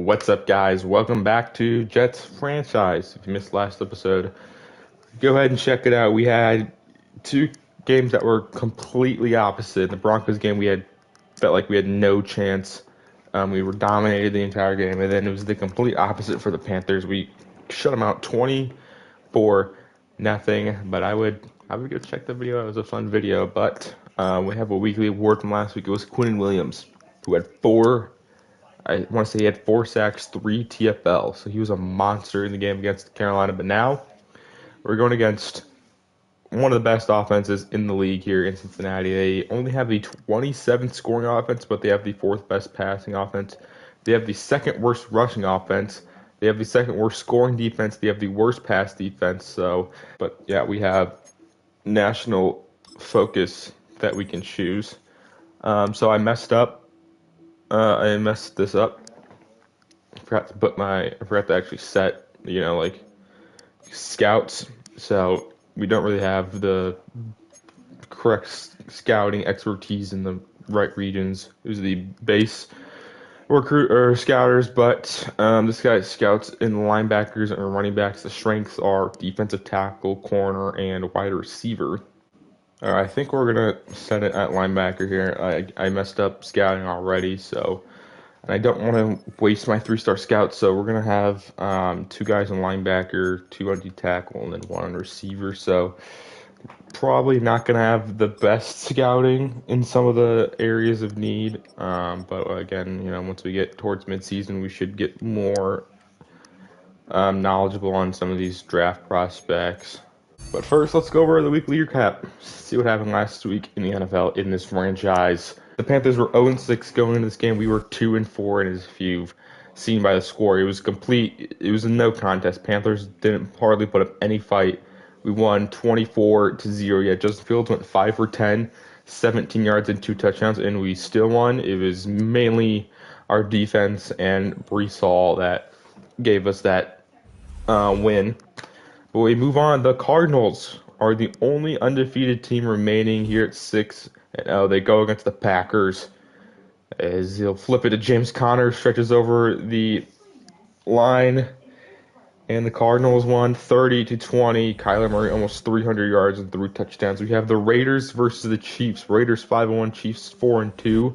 What's up, guys? Welcome back to Jets franchise. If you missed last episode, go ahead and check it out. We had two games that were completely opposite. The Broncos game, we had felt like we had no chance. We were dominated the entire game, and then it was the complete opposite for the Panthers. We shut them out 24 nothing. But I would go check the video. It was a fun video. But we have a weekly award from last week. It was Quinn Williams, who had four. I want to say he had 4 sacks, 3 TFL. So he was a monster in the game against Carolina. But now we're going against one of the best offenses in the league here in Cincinnati. They only have the 27th scoring offense, but they have the fourth best passing offense. They have the second worst rushing offense. They have the second worst scoring defense. They have the worst pass defense. But yeah, we have national focus that we can choose. So I messed up. I messed this up. I forgot to actually set, like scouts. So we don't really have the correct scouting expertise in the right regions. It was the base recruit or scouters, but this guy scouts in linebackers and running backs. The strengths are defensive tackle, corner, and wide receiver. I think we're gonna set it at linebacker here. I messed up scouting already, and I don't want to waste my 3-star scouts, so we're gonna have 2 guys on linebacker, 2 on D tackle, and then 1 on receiver. So probably not gonna have the best scouting in some of the areas of need. But again, once we get towards midseason, we should get more knowledgeable on some of these draft prospects. But first, let's go over the weekly recap. See what happened last week in the NFL in this franchise. The Panthers were 0-6 going into this game. We were 2-4, and as if you've seen by the score, it was complete. It was a no contest. Panthers didn't hardly put up any fight. We won 24-0. Yeah, Justin Fields went 5 for 10, 17 yards and 2 touchdowns, and we still won. It was mainly our defense and Brees Hall that gave us that win. But we move on. The Cardinals are the only undefeated team remaining here at 6-0. They go against the Packers as he'll flip it to James Conner, stretches over the line, and the Cardinals won 30-20. Kyler Murray almost 300 yards and 3 touchdowns. We have the Raiders versus the Chiefs. Raiders 5-1, Chiefs 4-2.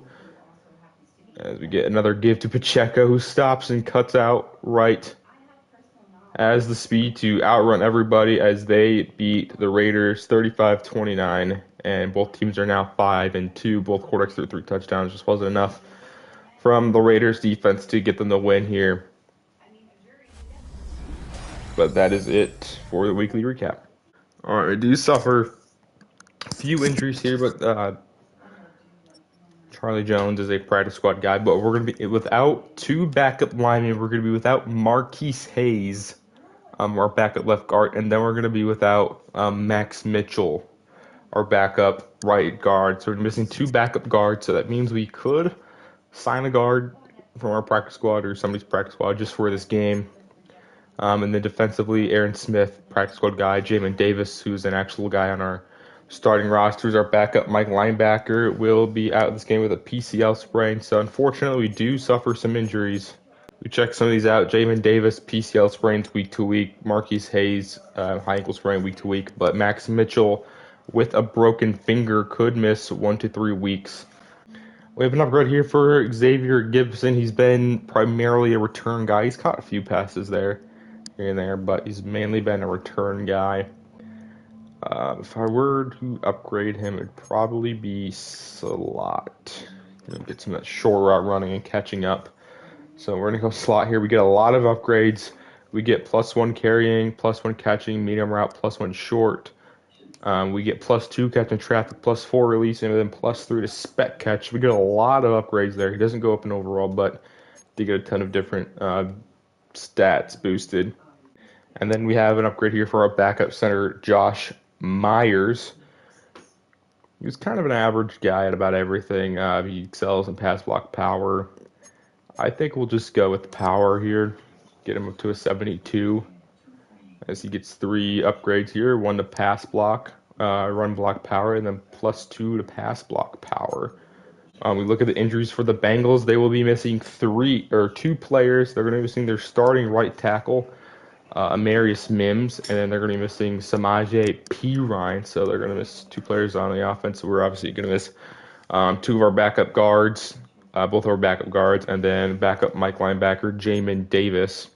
As we get another give to Pacheco, who stops and cuts out right as the speed to outrun everybody as they beat the Raiders 35-29, and both teams are now 5-2. Both quarterbacks threw 3 touchdowns. Just wasn't enough from the Raiders defense to get them the win here. But that is it for the weekly recap. All right, we do suffer a few injuries here, but Charlie Jones is a practice squad guy, but we're going to be without 2 backup linemen. We're going to be without Marquise Hayes, our backup left guard, and then we're going to be without Max Mitchell, our backup right guard. So we're missing 2 backup guards, so that means we could sign a guard from our practice squad or somebody's practice squad just for this game. And then defensively, Aaron Smith, practice squad guy, Jamin Davis, who's an actual guy on our starting rosters. Our backup Mike linebacker will be out of this game with a PCL sprain. So unfortunately, we do suffer some injuries. We checked some of these out. Jamin Davis, PCL sprains week to week. Marquise Hayes, high ankle sprain week to week. But Max Mitchell, with a broken finger, could miss 1 to 3 weeks. We have an upgrade here for Xavier Gibson. He's been primarily a return guy. He's caught a few passes here and there, but he's mainly been a return guy. If I were to upgrade him, it'd probably be slot. Get some of that short route running and catching up. So we're going to go slot here. We get a lot of upgrades. We get +1 carrying, +1 catching, medium route, +1 short. We get +2 catching traffic, +4 releasing, and then +3 to spec catch. We get a lot of upgrades there. He doesn't go up in overall, but they get a ton of different stats boosted. And then we have an upgrade here for our backup center, Josh Myers. He was kind of an average guy at about everything. He excels in pass block power. I think we'll just go with power here. Get him up to a 72 as he gets 3 upgrades here. 1 to pass block, run block power, and then +2 to pass block power. We look at the injuries for the Bengals. They will be missing two players. They're going to be missing their starting right tackle, Amarius Mims, and then they're going to be missing Samaje Perine. So they're going to miss two players on the offense. So we're obviously going to miss two of our backup guards, both of our backup guards, and then backup Mike linebacker Jamin Davis.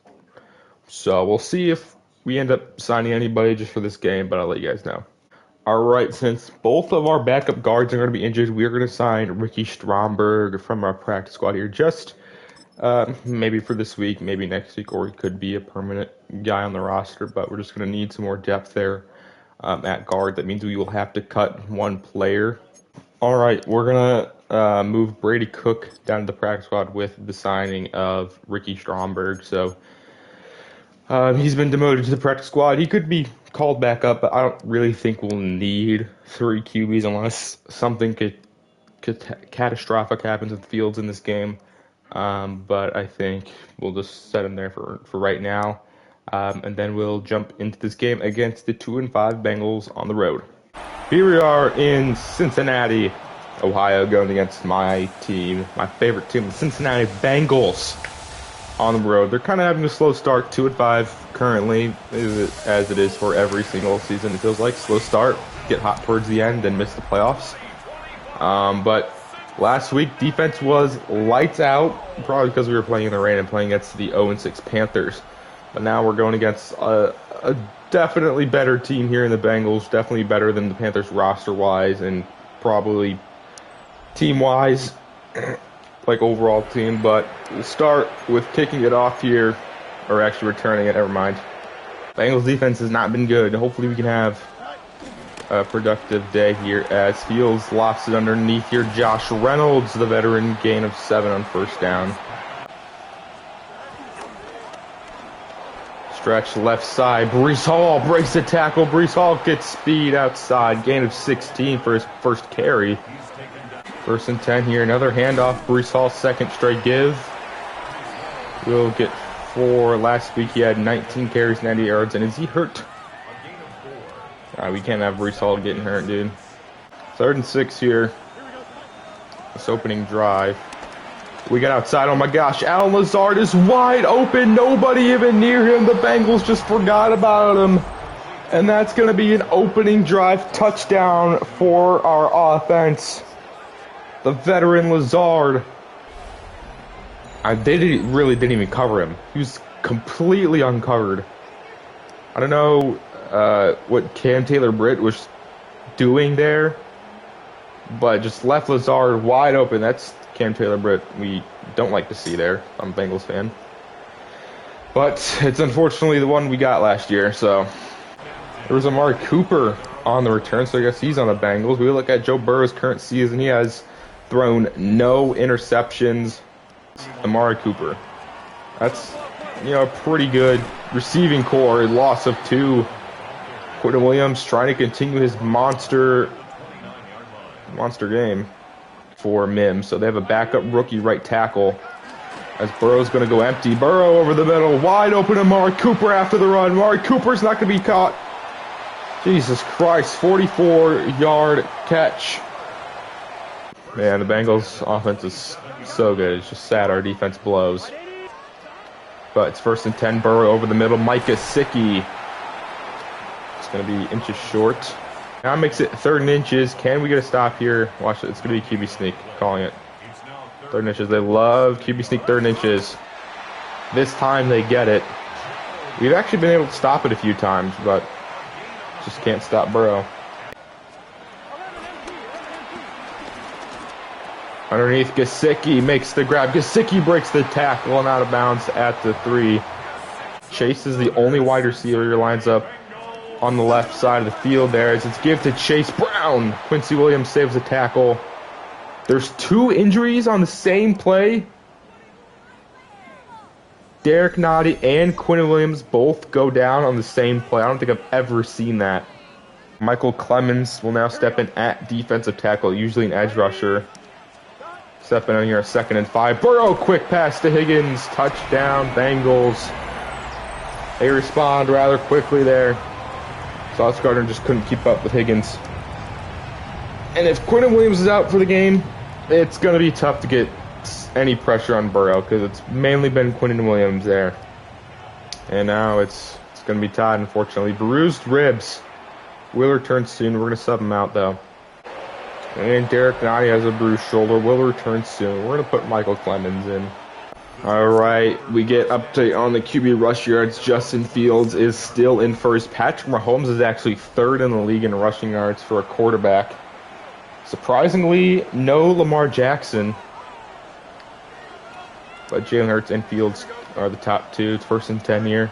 So we'll see if we end up signing anybody just for this game, but I'll let you guys know. All right, since both of our backup guards are going to be injured, we are going to sign Ricky Stromberg from our practice squad here, just maybe for this week, maybe next week, or he could be a permanent guy on the roster, but we're just going to need some more depth there at guard. That means we will have to cut one player. All right, we're going to move Brady Cook down to the practice squad with the signing of Ricky Stromberg. So he's been demoted to the practice squad. He could be called back up, but I don't really think we'll need 3 QBs unless something catastrophic happens with Fields in this game. But I think we'll just set him there for right now. And then we'll jump into this game against the 2-5 Bengals on the road. Here we are in Cincinnati, Ohio, going against my team, my favorite team, the Cincinnati Bengals on the road. They're kind of having a slow start, 2-5 currently, as it is for every single season. It feels like slow start, get hot towards the end, then miss the playoffs. But last week, defense was lights out, probably because we were playing in the rain and playing against the 0-6 Panthers. But now we're going against a definitely better team here in the Bengals, definitely better than the Panthers roster-wise and probably team-wise, like overall team. But we'll start with kicking it off here, or actually returning it, never mind. Bengals defense has not been good. Hopefully we can have a productive day here as Fields lofts it underneath here. Josh Reynolds, the veteran, gain of 7 on first down. Stretch left side. Breece Hall breaks the tackle. Breece Hall gets speed outside. Gain of 16 for his first carry. 1st and 10 here. Another handoff. Breece Hall, second straight give. We'll get 4. Last week he had 19 carries, 90 yards. And is he hurt? We can't have Breece Hall getting hurt, dude. 3rd and 6 here. This opening drive. We got outside. Oh my gosh, Allen Lazard is wide open. Nobody even near him. The Bengals just forgot about him. And that's going to be an opening drive touchdown for our offense. The veteran Lazard. They really didn't even cover him. He was completely uncovered. I don't know what Cam Taylor-Britt was doing there, but just left Lazard wide open. That's Cam Taylor-Britt we don't like to see there. I'm a Bengals fan. But it's unfortunately the one we got last year. So there was Amari Cooper on the return, so I guess he's on the Bengals. We look at Joe Burrow's current season. He has thrown no interceptions. Amari Cooper. That's, a pretty good receiving core. A loss of 2. Quentin Williams trying to continue his monster game for Mims. So they have a backup rookie right tackle as Burrow's going to go empty. Burrow over the middle, wide open. Amari Cooper after the run. Amari Cooper's not going to be caught. Jesus Christ, 44-yard catch. Man, the Bengals offense is so good. It's just sad our defense blows. But it's 1st and 10. Burrow over the middle. Mike Gesicki. It's going to be inches short. Now makes it 3rd and inches. Can we get a stop here? Watch it. It's going to be QB sneak. Calling it. 3rd and inches. They love QB sneak 3rd and inches. This time they get it. We've actually been able to stop it a few times, but just can't stop Burrow. Underneath, Gesicki makes the grab. Gesicki breaks the tackle and out of bounds at the 3. Chase is the only wide receiver who lines up on the left side of the field there as it's give to Chase Brown. Quincy Williams saves the tackle. There's 2 injuries on the same play. Derek Nottie and Quinton Williams both go down on the same play. I don't think I've ever seen that. Michael Clemens will now step in at defensive tackle, usually an edge rusher. Stepping in here, 2nd and 5. Burrow, quick pass to Higgins. Touchdown, Bengals. They respond rather quickly there. Sauce Gardner just couldn't keep up with Higgins. And if Quinton Williams is out for the game, it's going to be tough to get any pressure on Burrow because it's mainly been Quinnen Williams there. And now it's going to be Todd, unfortunately. Bruised ribs. Will return soon. We're going to sub him out, though. And Derek Nottie has a bruised shoulder. Will return soon. We're going to put Michael Clemens in. All right, we get update on the QB rush yards. Justin Fields is still in first. Patrick Mahomes is actually third in the league in rushing yards for a quarterback. Surprisingly, no Lamar Jackson. But Jalen Hurts and Fields are the top two. It's 1st and 10 here.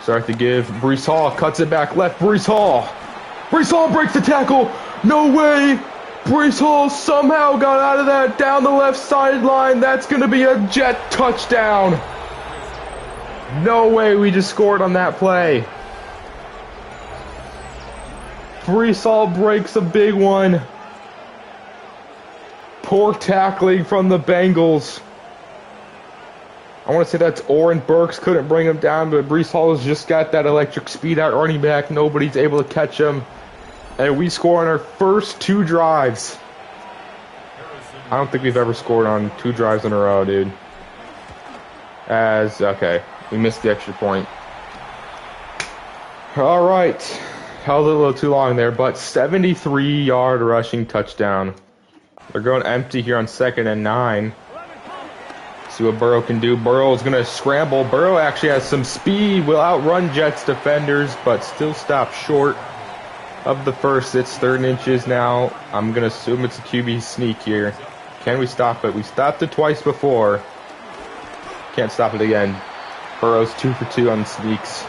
Start to give. Breece Hall cuts it back left. Breece Hall. Breece Hall breaks the tackle. No way. Breece Hall somehow got out of that down the left sideline. That's going to be a Jet touchdown. No way we just scored on that play. Breece Hall breaks a big one. Poor tackling from the Bengals. I want to say that's Oren Burks. Couldn't bring him down, but Breece Hall has just got that electric speed out running back. Nobody's able to catch him. And we score on our first 2 drives. I don't think we've ever scored on 2 drives in a row, dude. Okay, we missed the extra point. All right. Held it a little too long there, but 73-yard rushing touchdown. They're going empty here on 2nd and 9. See what Burrow can do. Burrow is going to scramble. Burrow actually has some speed. Will outrun Jets defenders, but still stop short of the first. It's 3rd inches now. I'm going to assume it's a QB sneak here. Can we stop it? We stopped it twice before. Can't stop it again. Burrow's 2 for 2 on sneaks.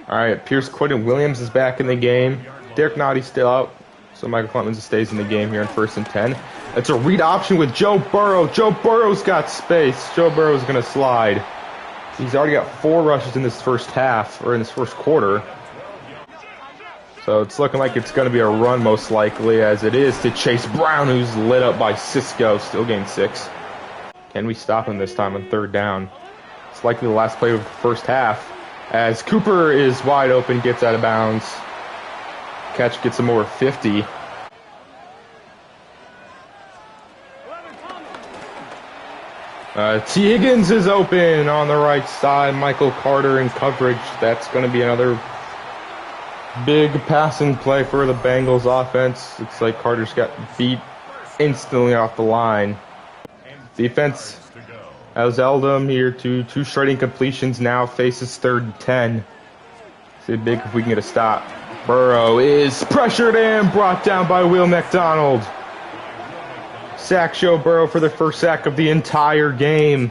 All right, Pierce Quinnen Williams is back in the game. Derek Nottie's still out, so Michael Clemens stays in the game here in 1st and 10. It's a read option with Joe Burrow. Joe Burrow's got space. Joe Burrow's going to slide. He's already got 4 rushes in this first half, or in this first quarter. So it's looking like it's going to be a run most likely, as it is to Chase Brown, who's lit up by Cisco. Still gained 6. Can we stop him this time on 3rd down? It's likely the last play of the first half, as Cooper is wide open, gets out of bounds. Catch gets him over 50. T. Higgins is open on the right side. Michael Carter in coverage. That's going to be another big passing play for the Bengals offense. Looks like Carter's got beat instantly off the line. Defense has held him here to 2 straight incompletions now. Faces 3rd and 10. See big if we can get a stop. Burrow is pressured and brought down by Will McDonald. Sack Joe Burrow for the first sack of the entire game.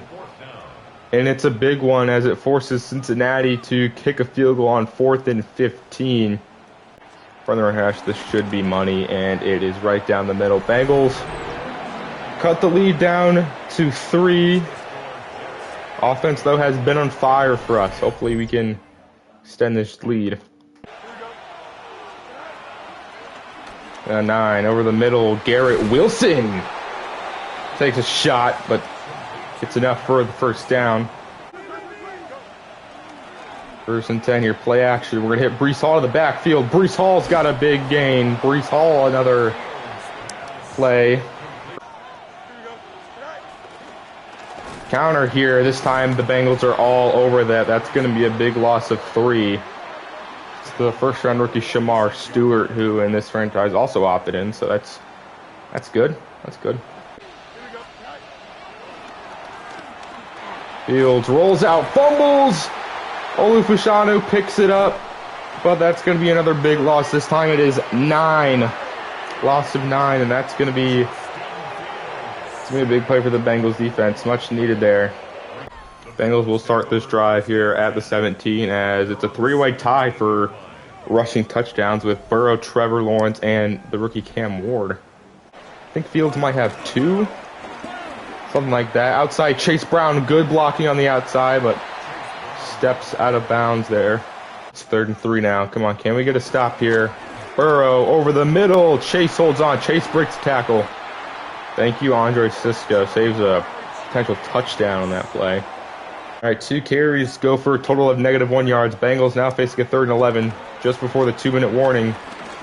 And it's a big one as it forces Cincinnati to kick a field goal on 4th and 15. From the right hash, this should be money, and it is right down the middle. Bengals cut the lead down to 3. Offense, though, has been on fire for us. Hopefully we can extend this lead. 9 over the middle. Garrett Wilson takes a shot, but it's enough for the first down. 1st and 10 here. Play action. We're going to hit Breece Hall in the backfield. Breece Hall's got a big gain. Breece Hall, another play. Counter here. This time the Bengals are all over that. That's going to be a big loss of 3. It's the first-round rookie Shamar Stewart, who in this franchise also opted in, so that's good. That's good. Fields rolls out, fumbles. Olufushanu picks it up, but that's going to be another big loss. This time it is 9. Loss of 9, and that's going to be a big play for the Bengals defense. Much needed there. Bengals will start this drive here at the 17 as it's a 3-way tie for rushing touchdowns with Burrow, Trevor Lawrence, and the rookie Cam Ward. I think Fields might have 2. Something like that. Outside, Chase Brown, good blocking on the outside, but steps out of bounds there. It's 3rd and 3 now. Come on, can we get a stop here? Burrow over the middle. Chase holds on. Chase breaks the tackle. Thank you, Andre Cisco. Saves a potential touchdown on that play. All right, 2 carries go for a total of -1 yards. Bengals now facing a 3rd and 11 just before the 2-minute warning.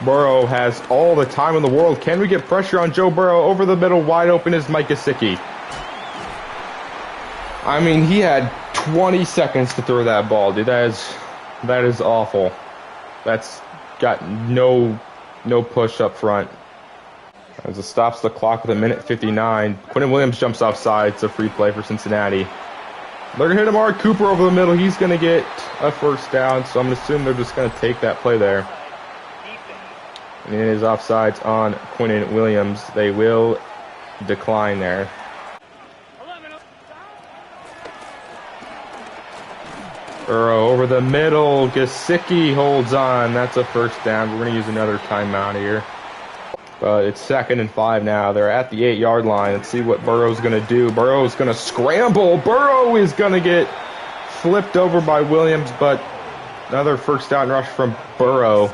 Burrow has all the time in the world. Can we get pressure on Joe Burrow? Over the middle, wide open is Mike Gesicki. I mean, he had 20 seconds to throw that ball, dude. That is awful. That's got no push up front. As it stops the clock with 1:59. Quentin Williams jumps offside. It's a free play for Cincinnati. They're going to hit Amari Cooper over the middle. He's going to get a first down, so I'm going to assume they're just going to take that play there. And it is offsides on Quentin Williams. They will decline there. Burrow over the middle. Gesicki holds on. That's a first down. We're going to use another timeout here. But it's 2nd and 5 now. They're at the 8-yard line. Let's see what Burrow's going to do. Burrow's going to scramble. Burrow is going to get flipped over by Williams, but another first down rush from Burrow.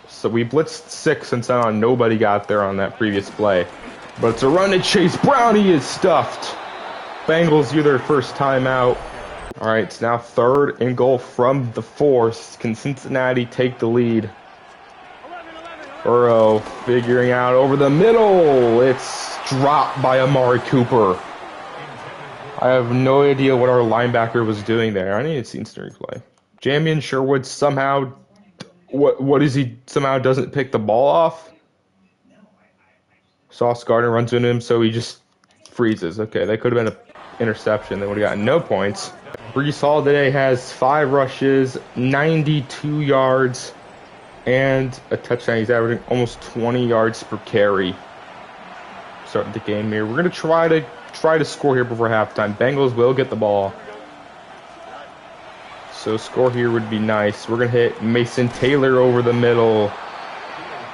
So we blitzed 6 and somehow nobody got there on that previous play. But it's a run to Chase Brown. He is stuffed. Bengals use their first timeout. All right, it's now 3rd and goal from the 4th. Can Cincinnati take the lead? Burrow figuring out over the middle. It's dropped by Amari Cooper. I have no idea what our linebacker was doing there. I need to see instant replay. Jamian Sherwood somehow, what is he, somehow doesn't pick the ball off? Sauce Gardner runs into him, so he just freezes. Okay, that could have been an interception. They would have gotten no points. Breece Hall today has 5 rushes, 92 yards, and a touchdown. He's averaging almost 20 yards per carry. Starting the game here. We're going to try to score here before halftime. Bengals will get the ball. So score here would be nice. We're going to hit Mason Taylor over the middle.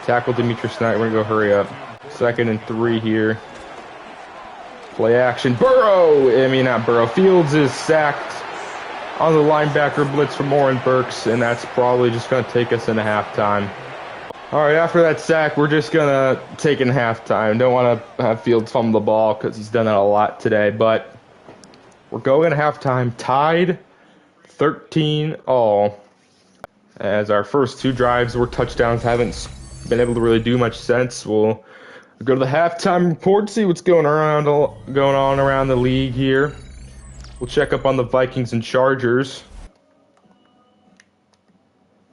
Tackle Demetrius Knight. We're going to go hurry up. 2nd and 3 here. Play action. Not Burrow. Fields is sacked on the linebacker blitz from Oren Burks, and that's probably just going to take us into halftime. All right, after that sack, we're just going to take in halftime. Don't want to have Fields fumble the ball because he's done that a lot today, but we're going to halftime tied 13-all. As our first 2 drives were touchdowns, haven't been able to really do much since. We'll go to the halftime report, see what's going on around the league here. We'll check up on the Vikings and Chargers.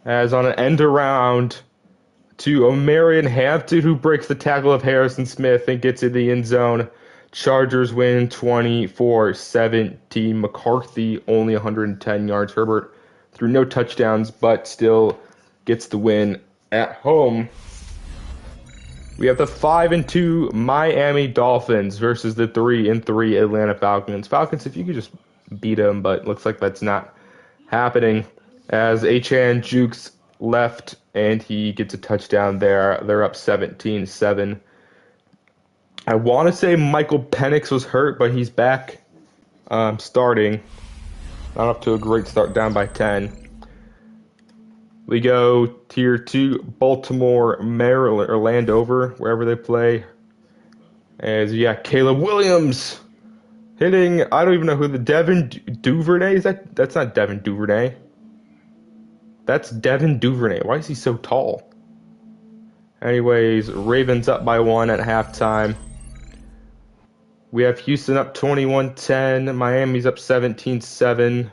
As on an end around to Omarion Hampton, who breaks the tackle of Harrison Smith and gets in the end zone. Chargers win 24-17. McCarthy only 110 yards. Herbert threw no touchdowns, but still gets the win at home. We have the 5-2 Miami Dolphins versus the 3-3 Atlanta Falcons. Falcons, if you could just beat them, but looks like that's not happening. As Achan jukes left and he gets a touchdown there. They're up 17-7. I want to say Michael Penix was hurt, but he's back starting. Not off to a great start, down by 10. We go tier 2, Baltimore, Maryland, or Landover, wherever they play. As Caleb Williams hitting, I don't even know who the Devin Duvernay is. That's not Devin Duvernay. That's Devin Duvernay. Why is he so tall? Anyways, Ravens up by 1 at halftime. We have Houston up 21-10. Miami's up 17-7.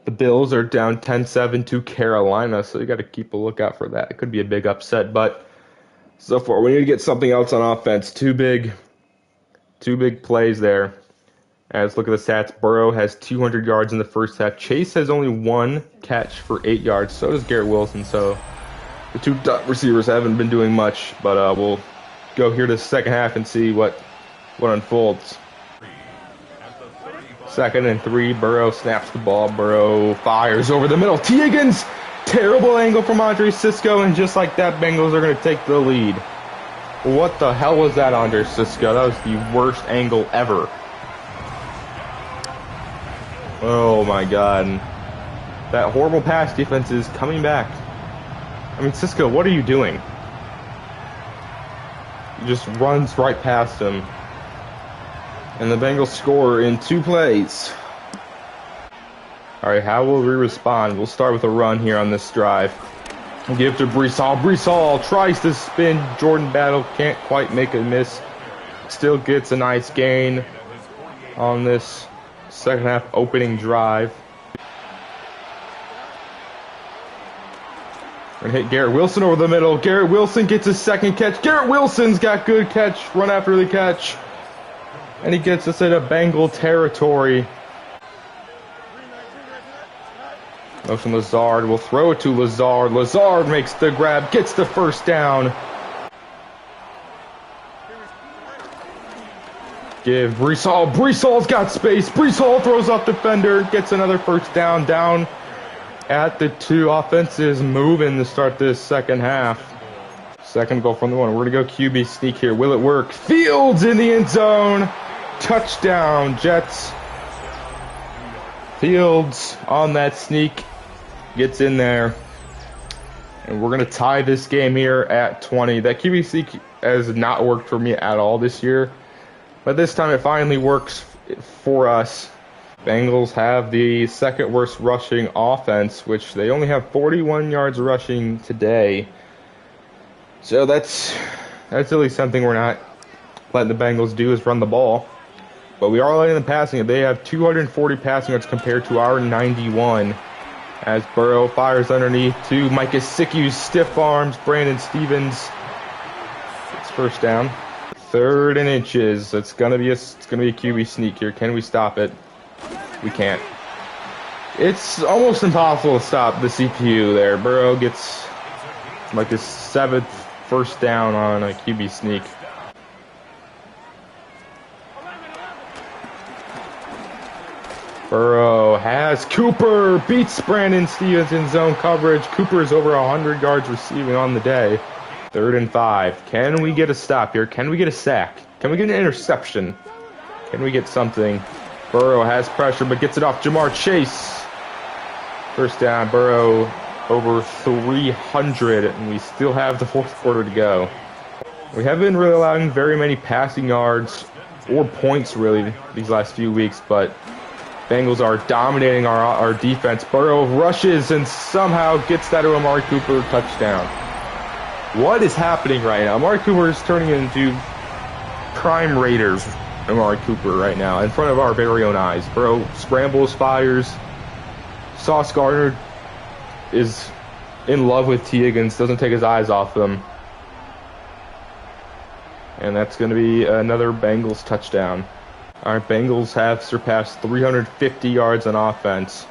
The Bills are down 10-7 to Carolina, so you got to keep a lookout for that. It could be a big upset, but so far we need to get something else on offense. Two big plays there. As look at the stats, Burrow has 200 yards in the first half. Chase has only 1 catch for 8 yards. So does Garrett Wilson. So the 2 top receivers haven't been doing much, but we'll go here to the second half and see what unfolds. 2nd and 3, Burrow snaps the ball. Burrow fires over the middle. T. Higgins, terrible angle from Andre Cisco, and just like that, Bengals are going to take the lead. What the hell was that, Andre Cisco? That was the worst angle ever. Oh my God. That horrible pass defense is coming back. I mean, Cisco, what are you doing? He just runs right past him. And the Bengals score in 2 plays. All right, how will we respond? We'll start with a run here on this drive. Give to Brees Hall. Brees Hall tries to spin. Jordan Battle can't quite make a miss. Still gets a nice gain on this second half opening drive. Gonna hit Garrett Wilson over the middle. Garrett Wilson gets his second catch. Garrett Wilson's got good catch. Run after the catch. And he gets us into Bengal territory. Motion Lazard will throw it to Lazard. Lazard makes the grab, gets the first down. Give Brees Hall. Brees Hall's got space. Brees Hall throws off defender, gets another first down. Down at the 2. Offense is moving to start this second half. Second goal from the 1. We're going to go QB sneak here. Will it work? Fields in the end zone. Touchdown, Jets. Fields on that sneak. Gets in there. And we're going to tie this game here at 20. That QB sneak has not worked for me at all this year. But this time it finally works for us. Bengals have the second worst rushing offense, which they only have 41 yards rushing today. So that's at least something we're not letting the Bengals do, is run the ball. But we are letting them passing it. They have 240 passing yards compared to our 91. As Burrow fires underneath to Mike Gesicki's stiff arms. Brandon Stevens. It's first down. 3rd and inches. It's gonna be a QB sneak here. Can we stop it? We can't. It's almost impossible to stop the CPU there. Burrow gets like his 7th first down on a QB sneak. Burrow has Cooper, beats Brandon Stevens in zone coverage. Cooper is over 100 yards receiving on the day. 3rd and 5. Can we get a stop here? Can we get a sack? Can we get an interception? Can we get something? Burrow has pressure but gets it off Jamar Chase. First down. Burrow over 300, and we still have the 4th quarter to go. We haven't been really allowing very many passing yards or points really these last few weeks, but Bengals are dominating our defense. Burrow rushes and somehow gets that to Amari Cooper. Touchdown. What is happening right now? Amari Cooper is turning into prime Raiders Amari Cooper right now in front of our very own eyes. Burrow scrambles, fires. Sauce Gardner is in love with T. Higgins, doesn't take his eyes off them. And that's going to be another Bengals touchdown. Our Bengals have surpassed 350 yards on offense.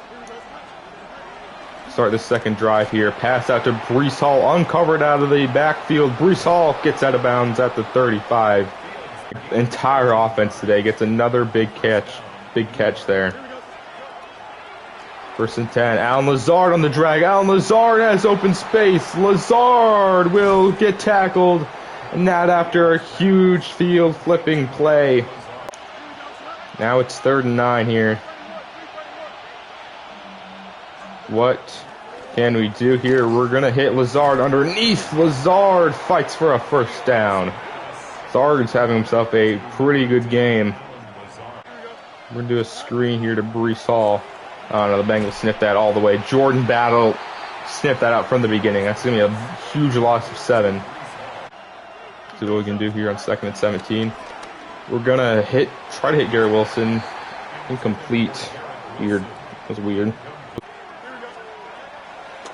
Start the second drive here. Pass out to Brees Hall, uncovered out of the backfield. Brees Hall gets out of bounds at the 35. The entire offense today gets another big catch. Big catch there. 1st and 10. Allen Lazard on the drag. Allen Lazard has open space. Lazard will get tackled. And that after a huge field flipping play. Now it's 3rd and 9 here. What can we do here? We're going to hit Lazard underneath. Lazard fights for a first down. Lazard's having himself a pretty good game. We're going to do a screen here to Brees Hall. Oh no, the Bengals sniffed that all the way. Jordan Battle sniffed that out from the beginning. That's going to be a huge loss of 7. See what we can do here on 2nd and 17. We're going to try to hit Garrett Wilson. Incomplete. Weird. That was weird.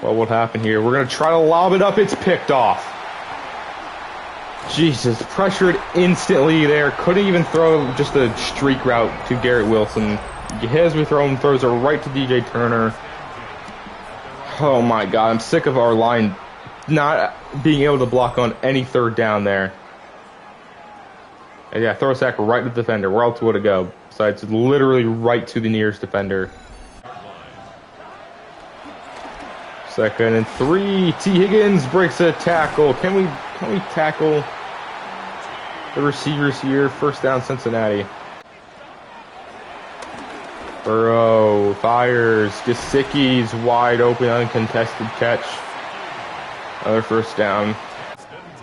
What will happen here? We're going to try to lob it up. It's picked off. Jesus, pressured instantly there. Couldn't even throw just a streak route to Garrett Wilson. As we throw him, throws it right to DJ Turner. Oh my God, I'm sick of our line not being able to block on any 3rd down there. And yeah, throw a sack right to the defender. Where else would it go? Besides literally right to the nearest defender. 2nd and 3. T. Higgins breaks a tackle. Can we tackle the receivers here? First down, Cincinnati. Burrow fires. Gesicki's wide open, uncontested catch. Another first down.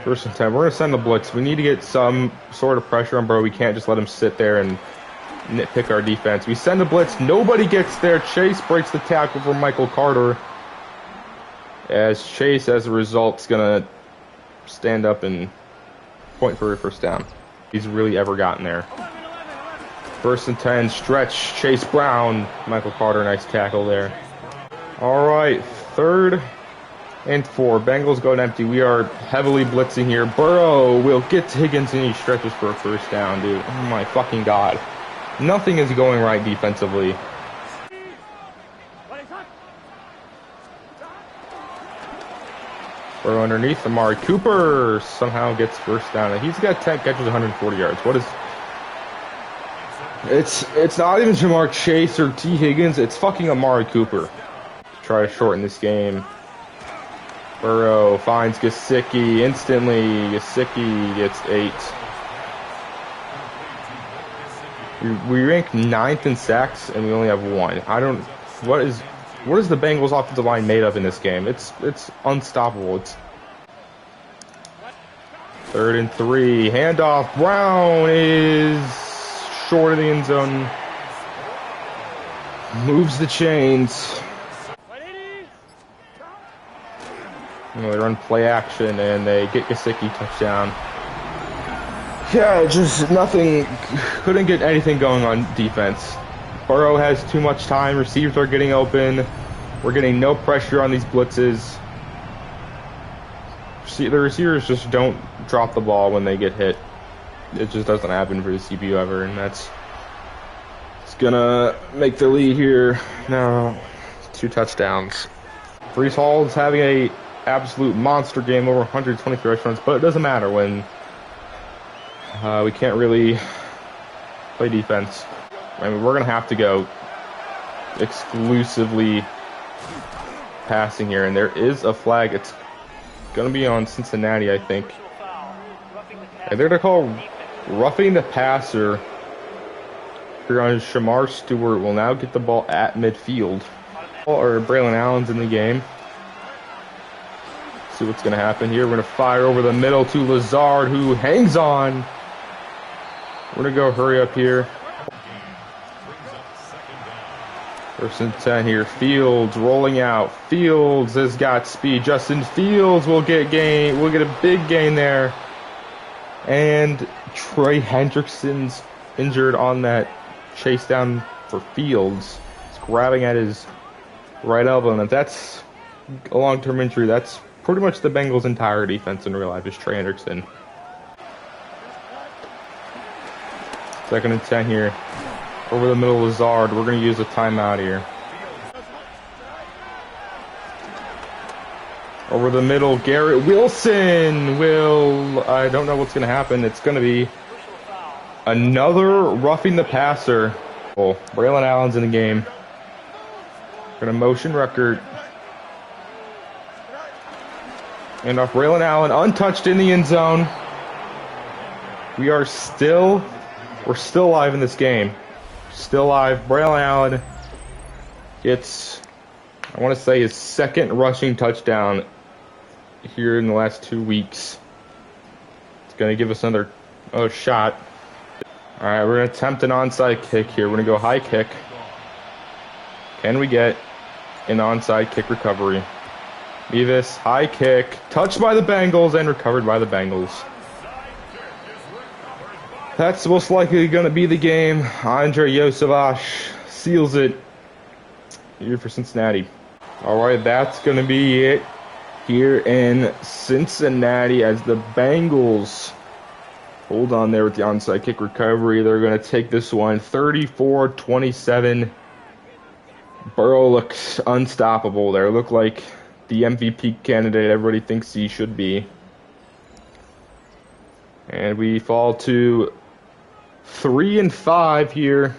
1st and 10. We're going to send the blitz. We need to get some sort of pressure on Burrow. We can't just let him sit there and nitpick our defense. We send a blitz. Nobody gets there. Chase breaks the tackle for Michael Carter. as Chase, as a result, is going to stand up and point for a first down. He's really ever gotten there. 1st and 10, stretch, Chase Brown. Michael Carter, nice tackle there. All right, 3rd and 4. Bengals going empty. We are heavily blitzing here. Burrow will get to Higgins and he stretches for a first down, dude. Oh my fucking God. Nothing is going right defensively. Burrow underneath. Amari Cooper somehow gets first down. He's got 10 catches, 140 yards. What is... It's not even Jamar Chase or T. Higgins. It's fucking Amari Cooper. Try to shorten this game. Burrow finds Gesicki instantly. Gesicki gets 8. We rank 9th in sacks and we only have 1. I don't. What is the Bengals offensive line made of in this game? It's unstoppable. It's 3rd and 3. Handoff. Brown is short of the end zone. Moves the chains. They run play action and they get Gesicki touchdown. Yeah, just nothing. Couldn't get anything going on defense. Burrow has too much time. Receivers are getting open. We're getting no pressure on these blitzes. The receivers just don't drop the ball when they get hit. It just doesn't happen for the CPU ever, and it's gonna make the lead here. Now, 2 touchdowns. Breece Hall is having a absolute monster game, over 123 runs, but it doesn't matter when we can't really play defense. I mean, we're going to have to go exclusively passing here, and there is a flag. It's going to be on Cincinnati, I think. And they're going to call roughing the passer. Here on Shamar Stewart will now get the ball at midfield. Or Braylon Allen's in the game. See what's going to happen here. We're going to fire over the middle to Lazard, who hangs on. We're going to go hurry up here. 1st and 10 here. Fields rolling out. Fields has got speed. Justin Fields will get gain. We'll get a big gain there. And Trey Hendrickson's injured on that chase down for Fields. He's grabbing at his right elbow. And if that's a long-term injury, that's pretty much the Bengals' entire defense in real life is Trey Hendrickson. 2nd and 10 here. Over the middle, Lazard. We're going to use a timeout here. Over the middle, Garrett Wilson I don't know what's going to happen. It's going to be another roughing the passer. Oh, Braylon Allen's in the game. Going to motion record. And off Braylon Allen, untouched in the end zone. We're still alive in this game. Still alive. Braylon Allen gets, I want to say, his 2nd rushing touchdown here in the last 2 weeks. It's going to give us another shot. All right, we're going to attempt an onside kick here. We're going to go high kick. Can we get an onside kick recovery? Mevis, high kick, touched by the Bengals and recovered by the Bengals. That's most likely going to be the game. Andre Yosevach seals it here for Cincinnati. All right, that's going to be it here in Cincinnati as the Bengals hold on there with the onside kick recovery. They're going to take this one 34-27. Burrow looks unstoppable there. Look like the MVP candidate everybody thinks he should be. And we fall to 3-5 here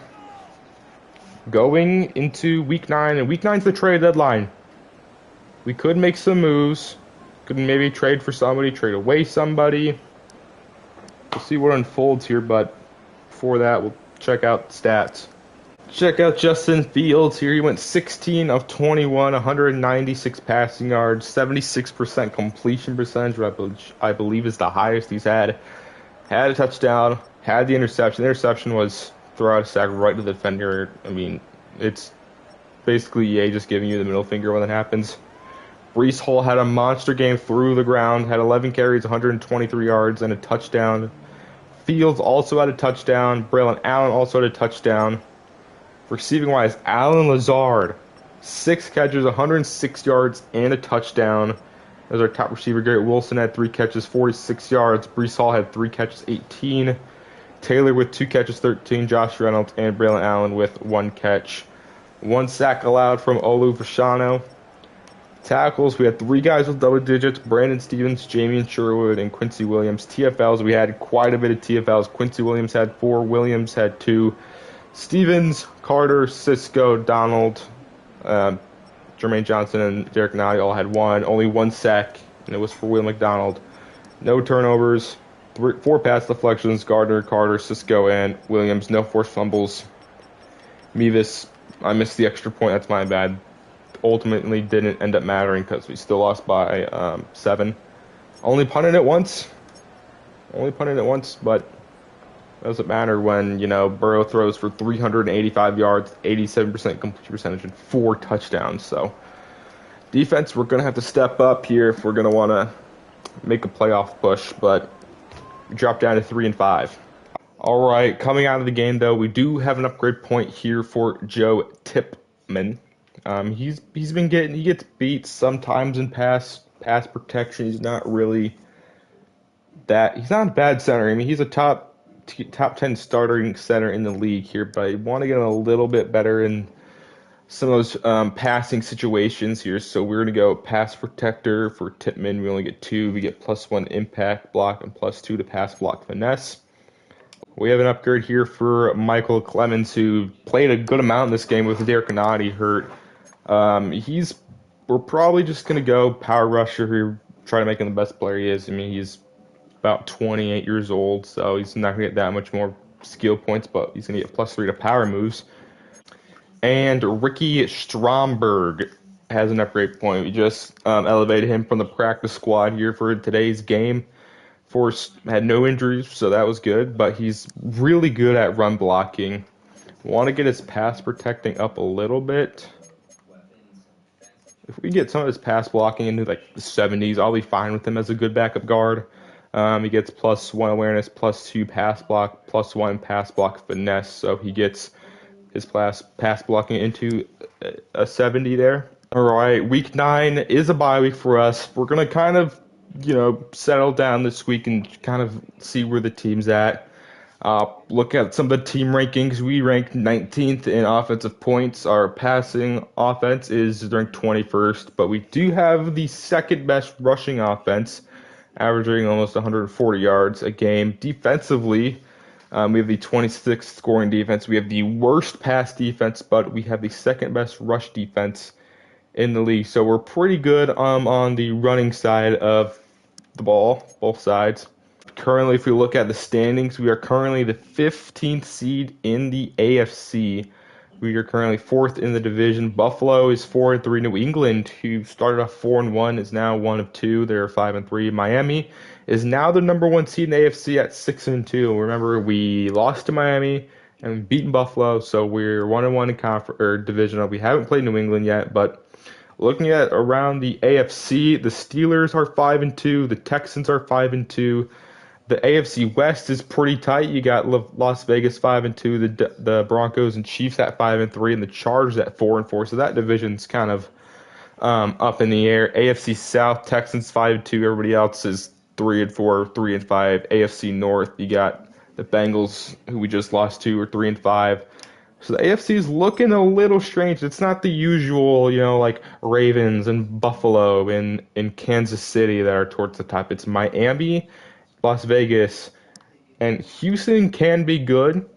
going into week 9, and week 9's the trade deadline. We could make some moves. Could maybe trade for somebody, trade away somebody. We'll see what unfolds here, but before that, we'll check out the stats. Check out Justin Fields here. He went 16 of 21, 196 passing yards, 76% completion percentage, which I believe is the highest he's had. Had a touchdown, had the interception. The interception was throw out a sack right to the defender. I mean, it's basically EA just giving you the middle finger when it happens. Breece Hall had a monster game through the ground, had 11 carries, 123 yards, and a touchdown. Fields also had a touchdown. Braylon Allen also had a touchdown. Receiving wise, Allen Lazard, 6 catches, 106 yards, and a touchdown. As our top receiver. Garrett Wilson had 3 catches, 46 yards. Breece Hall had 3 catches, 18. Taylor with 2 catches, 13. Josh Reynolds and Braylon Allen with 1 catch. 1 sack allowed from Olu Fashanu. Tackles, we had 3 guys with double digits. Brandon Stevens, Jamie Sherwood, and Quincy Williams. TFLs, we had quite a bit of TFLs. Quincy Williams had 4. Williams had 2. Stevens, Carter, Cisco, Donald, Jermaine Johnson, and Derek Nally all had 1. Only 1 sack, and it was for Will McDonald. No turnovers. 4 pass deflections. Gardner, Carter, Cisco, and Williams. No forced fumbles. Mevis, I missed the extra point. That's my bad. Ultimately didn't end up mattering because we still lost by 7. Only punted it once, but it doesn't matter when, Burrow throws for 385 yards, 87% completion percentage, and 4 touchdowns. So defense, we're going to have to step up here if we're going to want to make a playoff push, but we dropped down to 3-5. All right, coming out of the game, though, we do have an upgrade point here for Joe Tipman. He gets beat sometimes in pass protection. He's not really he's not a bad center. I mean, he's a top 10 starting center in the league here, but I want to get a little bit better in some of those passing situations here. So we're going to go pass protector for Tipman. We only get 2. We get +1 impact block and +2 to pass block finesse. We have an upgrade here for Michael Clemens, who played a good amount in this game with Derek Nady hurt. We're probably just going to go power rusher here, try to make him the best player he is. I mean, he's about 28 years old, so he's not going to get that much more skill points, but he's going to get +3 to power moves. And Ricky Stromberg has an upgrade point. We just elevated him from the practice squad here for today's game. Force had no injuries, so that was good, but he's really good at run blocking. Want to get his pass protecting up a little bit. If we get some of his pass blocking into like the 70s, I'll be fine with him as a good backup guard. He gets +1 awareness, +2 pass block, +1 pass block finesse, so he gets his pass blocking into a 70 there. All right, week 9 is a bye week for us. We're going to kind of, settle down this week and kind of see where the team's at. Look at some of the team rankings. We ranked 19th in offensive points. Our passing offense is ranked 21st, but we do have the second best rushing offense, averaging almost 140 yards a game. Defensively, we have the 26th scoring defense. We have the worst pass defense, but we have the second best rush defense in the league. So we're pretty good on the running side of the ball, both sides. Currently, if we look at the standings, we are currently the 15th seed in the AFC. We are currently 4th in the division. Buffalo is 4-3. New England, who started off 4-1, is now 1-2. They're 5-3. Miami is now the number 1 seed in the AFC at 6-2. Remember, we lost to Miami and we've beaten Buffalo, so we're 1-1 in divisional. We haven't played New England yet, but looking at around the AFC, the Steelers are 5-2. The Texans are 5-2. The AFC West is pretty tight. You got Las Vegas 5-2, the Broncos and Chiefs at 5-3, and the Chargers at 4-4. So that division's kind of up in the air. AFC South, Texans 5-2. Everybody else is 3-4, 3-5. AFC North, you got the Bengals, who we just lost to, are 3-5. So the AFC is looking a little strange. It's not the usual, like Ravens and Buffalo and Kansas City that are towards the top. It's Miami, Las Vegas, and Houston can be good,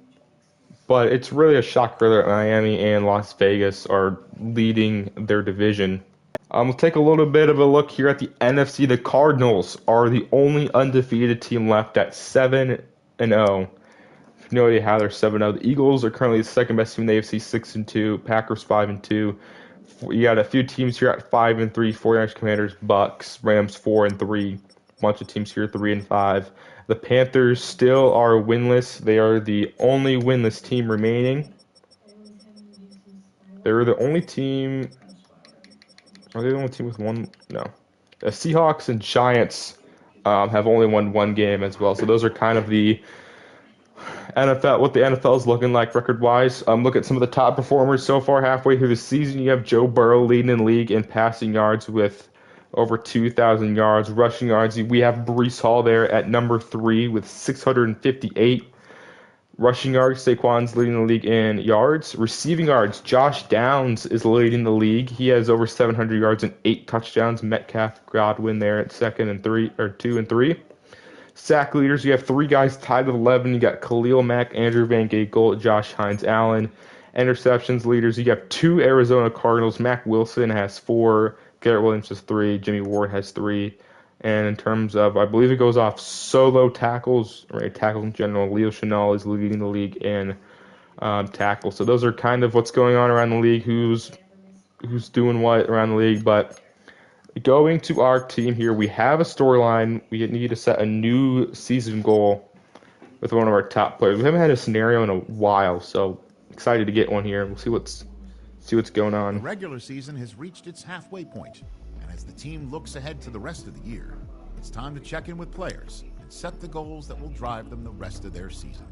but it's really a shocker that Miami and Las Vegas are leading their division. We'll take a little bit of a look here at the NFC. The Cardinals are the only undefeated team left at 7-0. No idea how they're 7-0. The Eagles are currently the second best team in the AFC, 6-2. Packers 5-2. You got a few teams here at 5-3. 49ers, Commanders, Bucks, Rams 4-3. Bunch of teams here 3-5. The Panthers still are winless. They are the only winless team remaining. They're the only team Are they the only team with one? No. The Seahawks and Giants have only won one game as well. So those are kind of the NFL, what the NFL is looking like record-wise. Look at some of the top performers so far halfway through the season. You have Joe Burrow leading in league in passing yards with over 2,000 yards. Rushing yards, we have Breece Hall there at number 3 with 658. Rushing yards, Saquon's leading the league in yards. Receiving yards, Josh Downs is leading the league. He has over 700 yards and 8 touchdowns. Metcalf, Godwin there at 2 and 3. Sack leaders, you have 3 guys tied with 11. You got Khalil Mack, Andrew Van Ginkel, Josh Hines Allen. Interceptions leaders, you have 2 Arizona Cardinals. Mac Wilson has 4. Garrett Williams has 3. Jimmy Ward has 3. And in terms of, I believe it goes off solo tackles, right? Tackles in general. Leo Chenal is leading the league in tackles. So those are kind of what's going on around the league, who's doing what around the league. But going to our team here, we have a storyline. We need to set a new season goal with one of our top players. We haven't had a scenario in a while, so excited to get one here. We'll see what's going on. The regular season has reached its halfway point, and as the team looks ahead to the rest of the year, it's time to check in with players and set the goals that will drive them the rest of their season.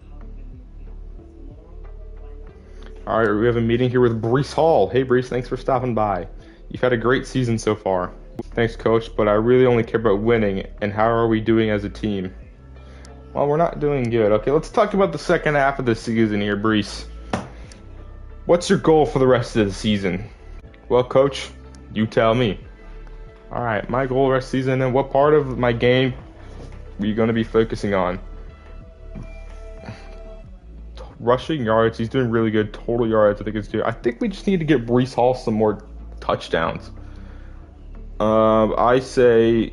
All right, we have a meeting here with Breece Hall. Hey, Breece, thanks for stopping by. You've had a great season so far. Thanks, Coach, but I really only care about winning, and how are we doing as a team? Well, we're not doing good. Okay, let's talk about the second half of the season here, Breece. What's your goal for the rest of the season? Well, Coach, you tell me. All right, my goal rest of the season, and what part of my game are you going to be focusing on? Rushing yards, he's doing really good. Total yards, I think it's good. I think we just need to get Breece Hall some more touchdowns. I say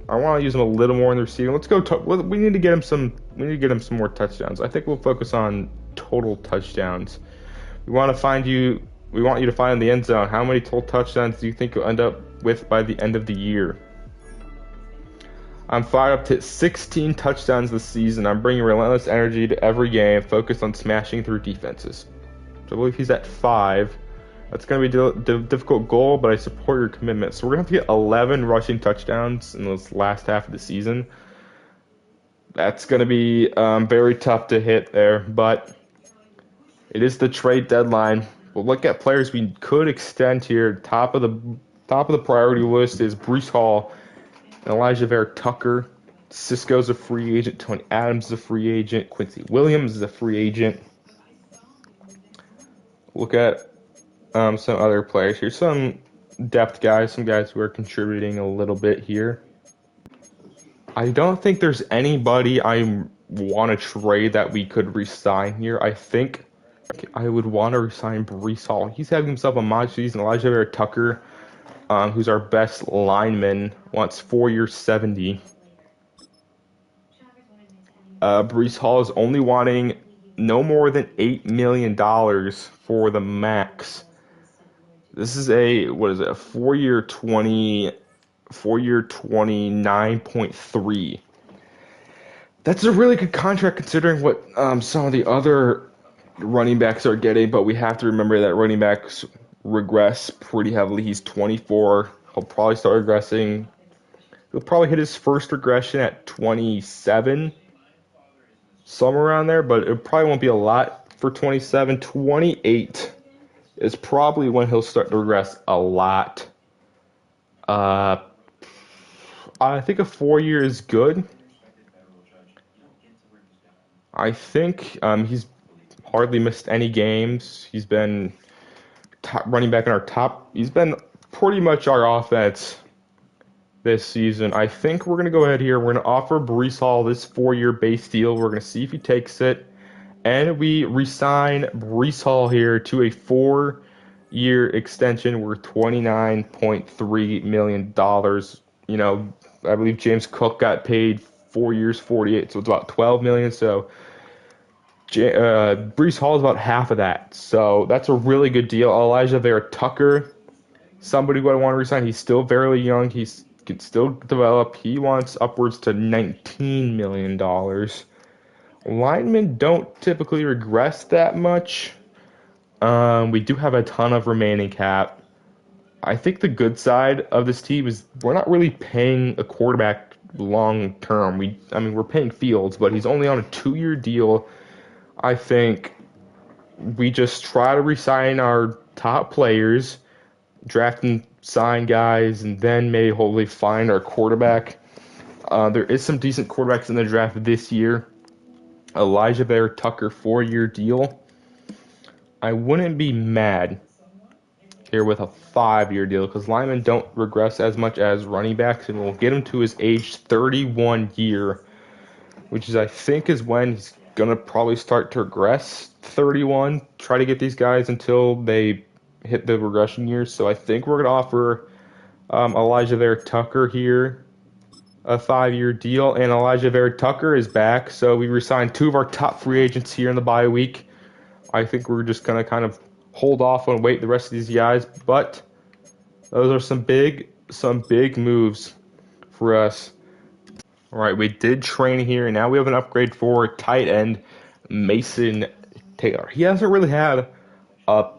I want to use him a little more in the receiving. Let's go. We need to get him some. We need to get him some more touchdowns. I think we'll focus on total touchdowns. We want you to find the end zone. How many total touchdowns do you think you'll end up with by the end of the year? I'm fired up to hit 16 touchdowns this season. I'm bringing relentless energy to every game, focused on smashing through defenses. So I believe he's at 5. That's going to be a difficult goal, but I support your commitment. So we're going to have to get 11 rushing touchdowns in this last half of the season. That's going to be very tough to hit there, but it is the trade deadline. We'll look at players we could extend here. Top of the priority list is Breece Hall, Elijah Vera-Tucker. Cisco's a free agent. Tony Adams is a free agent. Quincy Williams is a free agent. Look at some other players here. Some depth guys, some guys who are contributing a little bit here. I don't think there's anybody I want to trade that we could re-sign here. I think I would want to re-sign Breece Hall. He's having himself a monster season. Elijah Vera-Tucker, who's our best lineman, wants 4 years, 70. Breece Hall is only wanting no more than $8 million for the max. This is a 4-year 29.3. That's a really good contract considering what some of the other running backs are getting, but we have to remember that running backs regress pretty heavily. He's 24. He'll probably start regressing. He'll probably hit his first regression at 27, somewhere around there, but it probably won't be a lot for 27. 28 is probably when he'll start to regress a lot. I think a 4-year is good. I think he's hardly missed any games. He's been running back in our top. He's been pretty much our offense this season. I think we're going to go ahead here. We're going to offer Breece Hall this 4-year base deal. We're going to see if he takes it. And we re-sign Breece Hall here to a 4-year extension worth $29.3 million. You know, I believe James Cook got paid 4 years, 48, so it's about $12 million. So Breece Hall is about half of that. So that's a really good deal. Elijah Vera-Tucker, somebody who I want to resign. He's still very young. He can still develop. He wants upwards to $19 million. Linemen don't typically regress that much. We do have a ton of remaining cap. I think the good side of this team is we're not really paying a quarterback long term. I mean, we're paying Fields, but he's only on a 2-year deal. I think we just try to resign our top players, draft and sign guys, and then maybe hopefully find our quarterback. There is some decent quarterbacks in the draft this year. Elijah Bear Tucker 4-year deal. I wouldn't be mad here with a 5-year deal because linemen don't regress as much as running backs, and we'll get him to his age 31 year, which is I think is when he's gonna probably start to regress. 31. Try to get these guys until they hit the regression years. So I think we're gonna offer Elijah Bear Tucker here a 5-year deal, and Elijah Bear Tucker is back. So we resigned 2 of our top free agents here in the bye week. I think we're just gonna kind of hold off and wait the rest of these guys, but those are some big moves for us. All right, we did train here, and now we have an upgrade for tight end Mason Taylor. He hasn't really had a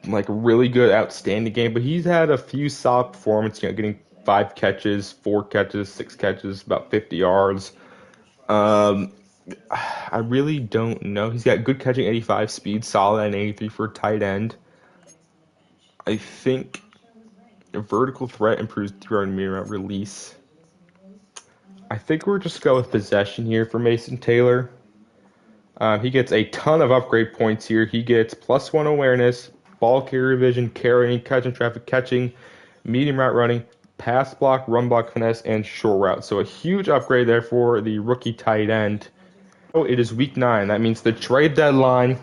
really good outstanding game, but he's had a few solid performances. Getting 5 catches, 4 catches, 6 catches, about 50 yards. I really don't know. He's got good catching, 85 speed, solid at 83 for tight end. I think a vertical threat improves 3-yard mirror release. I think we're just going with possession here for Mason Taylor. He gets a ton of upgrade points here. He gets +1 awareness, ball carrier vision, carrying, catching traffic, catching, medium route running, pass block, run block finesse, and short route. So a huge upgrade there for the rookie tight end. It is week 9. That means the trade deadline.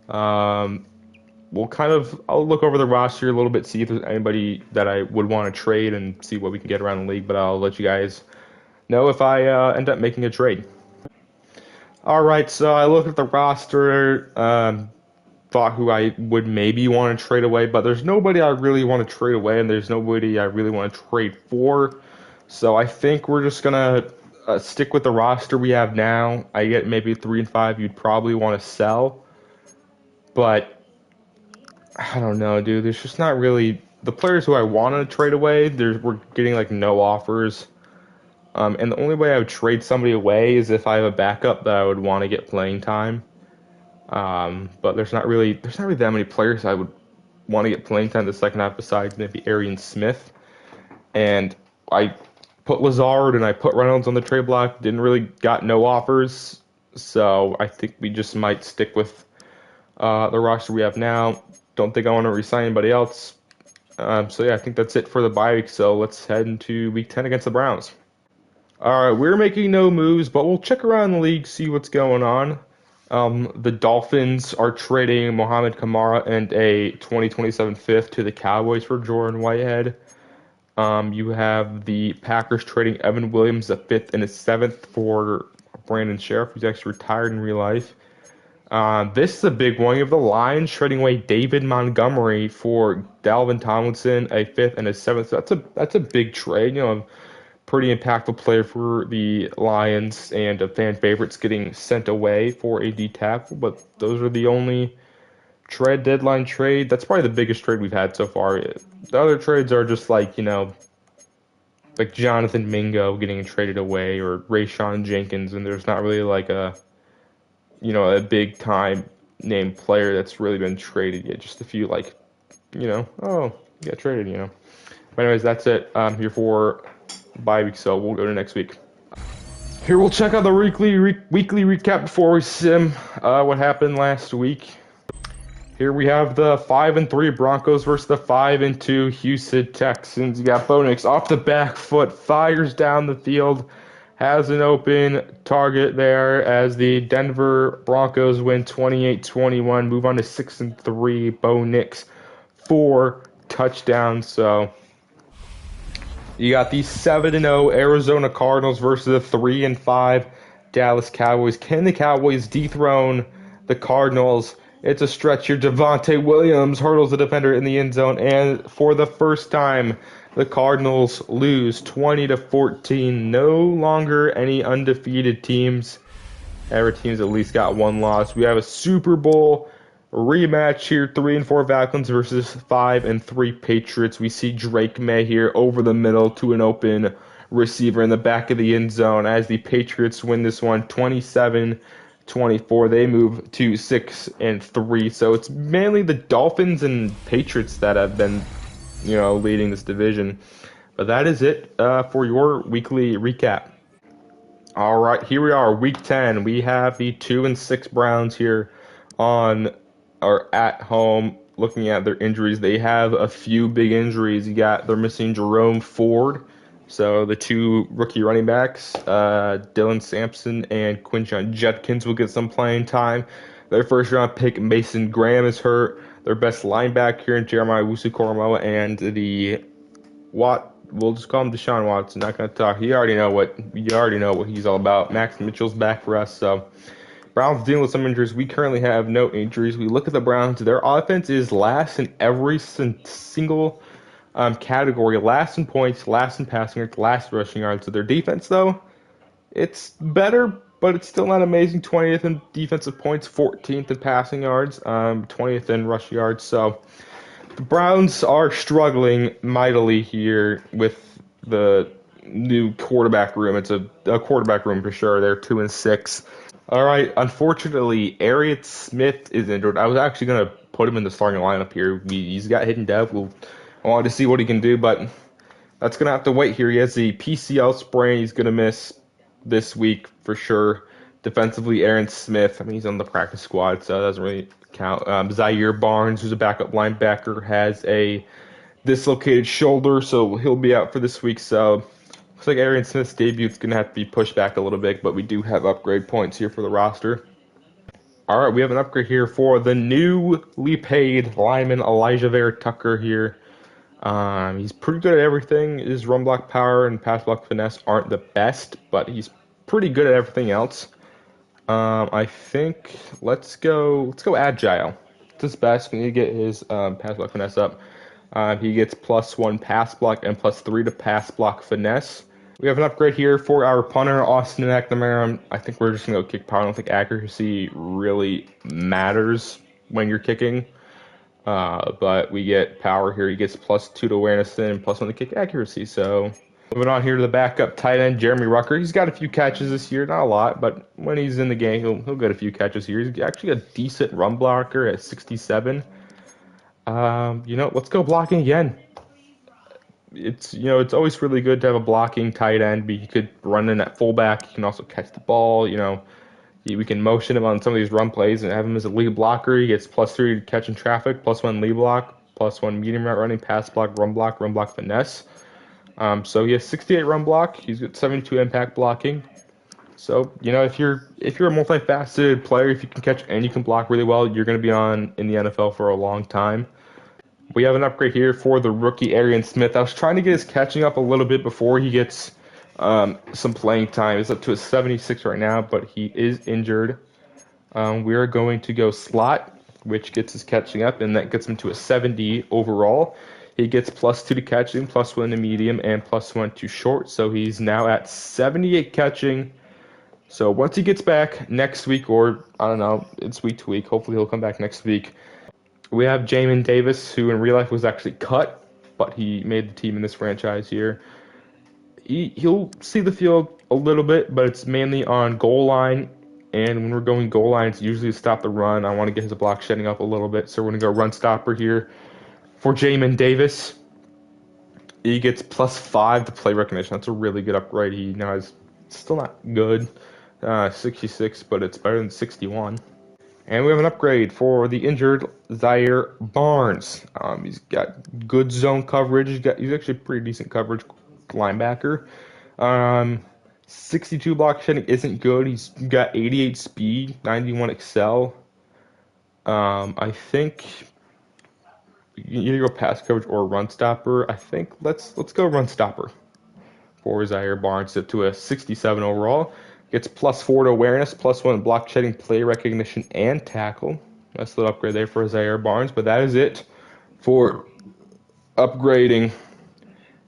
I'll look over the roster a little bit, see if there's anybody that I would want to trade and see what we can get around the league, but I'll let you guys know if I end up making a trade. All right, so I looked at the roster, thought who I would maybe want to trade away, but there's nobody I really want to trade away, and there's nobody I really want to trade for. So I think we're just going to stick with the roster we have now. I get maybe 3 and 5 you'd probably want to sell, but I don't know, dude. There's just not really the players who I want to trade away. We're getting no offers, and the only way I would trade somebody away is if I have a backup that I would want to get playing time. But there's not really that many players I would want to get playing time the second half besides maybe Arian Smith, and I put Lazard and I put Reynolds on the trade block. Didn't really got no offers, so I think we just might stick with the roster we have now. Don't think I want to resign anybody else. So yeah, I think that's it for the bye week. So let's head into week 10 against the Browns. All right, we're making no moves, but we'll check around the league, see what's going on. The Dolphins are trading Mohamed Kamara and a 2027 fifth to the Cowboys for Jordan Whitehead. You have the Packers trading Evan Williams, a 5th and a 7th for Brandon Sheriff, who's actually retired in real life. This is a big one. You have the Lions trading away David Montgomery for Dalvin Tomlinson, a 5th and a 7th. So that's a big trade. Pretty impactful player for the Lions and a fan favorites getting sent away for a D tackle. But those are the only trade deadline trade. That's probably the biggest trade we've had so far. The other trades are just like Jonathan Mingo getting traded away or Rayshawn Jenkins, and there's not really a big time name player that's really been traded yet. Just a few oh, you got traded, But anyways, that's it here for bye week, so we'll go to next week. Here we'll check out the weekly recap before we sim what happened last week. Here we have the 5-3 Broncos versus the 5-2 Houston Texans. You got Bo Nix off the back foot, fires down the field, has an open target there as the Denver Broncos win 28-21, move on to 6-3. Bo Nix 4 touchdowns. So you got the 7-0 Arizona Cardinals versus the 3-5 Dallas Cowboys. Can the Cowboys dethrone the Cardinals? It's a stretch here. Javonte Williams hurdles the defender in the end zone, and for the first time, the Cardinals lose 20-14. No longer any undefeated teams. Every team's at least got one loss. We have a Super Bowl Rematch here, 3-4 Falcons versus 5-3 Patriots. We see Drake May here over the middle to an open receiver in the back of the end zone as the Patriots win this one 27-24. They move to 6-3. So it's mainly the Dolphins and Patriots that have been, leading this division. But that is it for your weekly recap. All right, here we are, week 10. We have the 2-6 Browns here on or at home looking at their injuries. They have a few big injuries. They're missing Jerome Ford. So the two rookie running backs, Dylan Sampson and Quinshon Judkins will get some playing time. Their first round pick, Mason Graham, is hurt. Their best linebacker, Jeremiah Wusu-Koramoah, and the we'll just call him Deshaun Watson. Not going to talk. You already know what he's all about. Max Mitchell's back for us. So Browns dealing with some injuries. We currently have no injuries. We look at the Browns. Their offense is last in every single category. Last in points, last in passing yards, last rushing yards. So their defense, though, it's better, but it's still not amazing. 20th in defensive points, 14th in passing yards, 20th in rush yards. So the Browns are struggling mightily here with the new quarterback room. It's a quarterback room for sure. They're 2-6. All right. Unfortunately, Arian Smith is injured. I was actually gonna put him in the starting lineup here. He's got hidden depth. I wanted to see what he can do, but that's gonna have to wait here. He has the PCL sprain. He's gonna miss this week for sure. Defensively, Arian Smith. I mean, he's on the practice squad, so it doesn't really count. Zaire Barnes, who's a backup linebacker, has a dislocated shoulder, so he'll be out for this week. So looks like Arian Smith's debut is going to have to be pushed back a little bit, but we do have upgrade points here for the roster. All right, we have an upgrade here for the newly paid lineman Elijah Vera Tucker here. He's pretty good at everything. His run block power and pass block finesse aren't the best, but he's pretty good at everything else. I think let's go agile. It's his best. We need to get his pass block finesse up. He gets +1 pass block and +3 to pass block finesse. We have an upgrade here for our punter, Austin McNamara. I think we're just going to go kick power. I don't think accuracy really matters when you're kicking. But we get power here. He gets +2 to awareness and +1 to kick accuracy. So moving on here to the backup tight end, Jeremy Rucker. He's got a few catches this year. Not a lot, but when he's in the game, he'll get a few catches here. He's actually a decent run blocker at 67. Let's go blocking again. It's always really good to have a blocking tight end. But you could run in at fullback. You can also catch the ball. We can motion him on some of these run plays and have him as a lead blocker. He gets +3 catching traffic, +1 lead block, +1 medium route running, pass block, run block finesse. So he has 68 run block. He's got 72 impact blocking. So if you're a multifaceted player, if you can catch and you can block really well, you're going to be in the NFL for a long time. We have an upgrade here for the rookie Arian Smith. I was trying to get his catching up a little bit before he gets some playing time. He's up to a 76 right now, but he is injured. We are going to go slot, which gets his catching up, and that gets him to a 70 overall. He gets +2 to catching, +1 to medium, and +1 to short. So he's now at 78 catching. So once he gets back next week, or I don't know, it's week to week. Hopefully he'll come back next week. We have Jamin Davis, who in real life was actually cut, but he made the team in this franchise here. He'll see the field a little bit, but it's mainly on goal line. And when we're going goal line, it's usually to stop the run. I want to get his block shedding up a little bit, so we're going to go run stopper here for Jamin Davis. He gets +5 to play recognition. That's a really good upgrade. He now is still not good, 66, but it's better than 61. And we have an upgrade for the injured Zaire Barnes. He's got good zone coverage. He's actually pretty decent coverage linebacker. 62 block shedding isn't good. He's got 88 speed, 91 excel. I think you either go pass coverage or run stopper. I think let's go run stopper for Zaire Barnes to a 67 overall. Gets +4 to awareness, +1 block shedding, play recognition, and tackle. Nice little upgrade there for Zaire Barnes, but that is it for upgrading.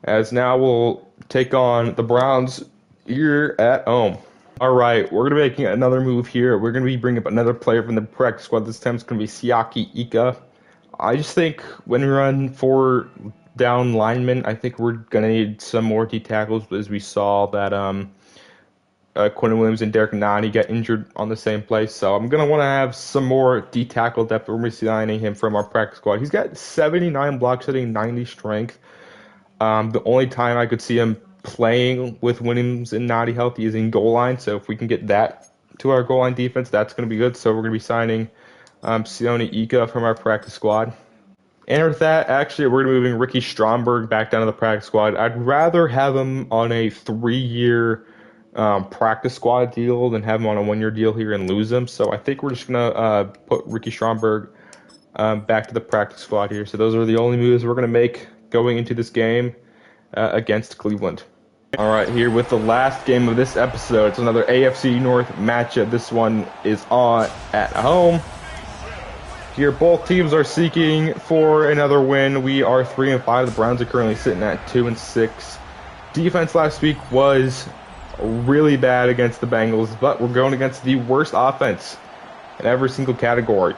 As now we'll take on the Browns here at home. All right, we're going to be making another move here. We're going to be bringing up another player from the practice squad. This time it's going to be Siaki Ika. I just think when we run 4 down linemen, I think we're going to need some more D tackles, as we saw that Quinn Williams and Derek Nani got injured on the same play. So I'm going to want to have some more D tackle depth. We're going to be signing him from our practice squad. He's got 79 block setting, 90 strength. The only time I could see him playing with Williams and Nani healthy is in goal line. So if we can get that to our goal line defense, that's going to be good. So we're going to be signing Sione Ika from our practice squad. And with that, actually, we're going to be moving Ricky Stromberg back down to the practice squad. I'd rather have him on a 3-year practice squad deal than have him on a 1-year deal here and lose him. So I think we're just going to put Ricky Stromberg back to the practice squad here. So those are the only moves we're going to make going into this game against Cleveland. All right, here with the last game of this episode. It's another AFC North matchup. This one is on at home. Here, both teams are seeking for another win. We are 3-5. The Browns are currently sitting at 2-6. Defense last week was really bad against the Bengals, but we're going against the worst offense in every single category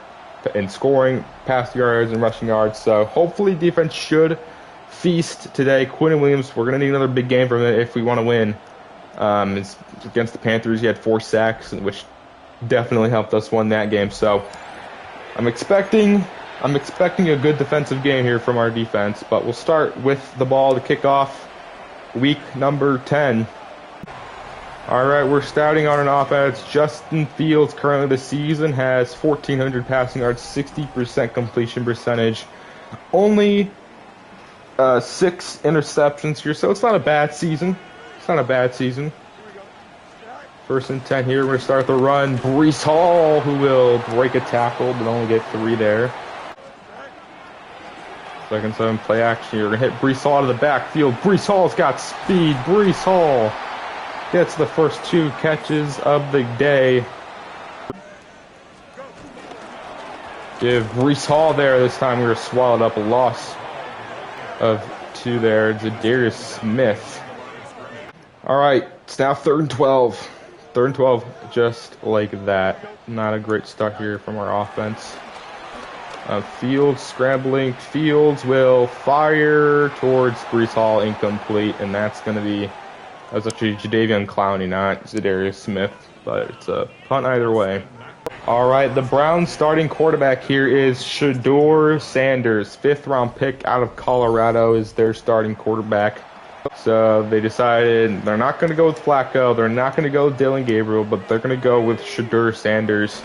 in scoring, pass yards, and rushing yards. So hopefully defense should feast today. Quinn Williams, we're going to need another big game from it if we want to win. It's against the Panthers, he had 4 sacks, which definitely helped us win that game. So I'm expecting a good defensive game here from our defense, but we'll start with the ball to kick off week number 10. All right, we're starting on an offense. Justin Fields currently this season has 1,400 passing yards, 60% completion percentage, only 6 interceptions here, so it's not a bad season. It's not a bad season. 1st and 10 here. We're going to start the run. Breece Hall, who will break a tackle, but only get 3 there. 2nd 7 play action here. We're going to hit Breece Hall out of the backfield. Breece Hall's got speed. Breece Hall gets the first 2 catches of the day. Give Breece Hall there. This time we were swallowed up. A loss of 2 there. Zadarius Smith. All right, it's now 3rd and 12. 3rd and 12, just like that. Not a great start here from our offense. Fields scrambling. Fields will fire towards Breece Hall, incomplete, and that's actually Jadeveon Clowney, not Zadarius Smith, but it's a punt either way. All right, the Browns starting quarterback here is Shedeur Sanders. 5th round pick out of Colorado is their starting quarterback. So they decided they're not going to go with Flacco, they're not going to go with Dylan Gabriel, but they're going to go with Shedeur Sanders,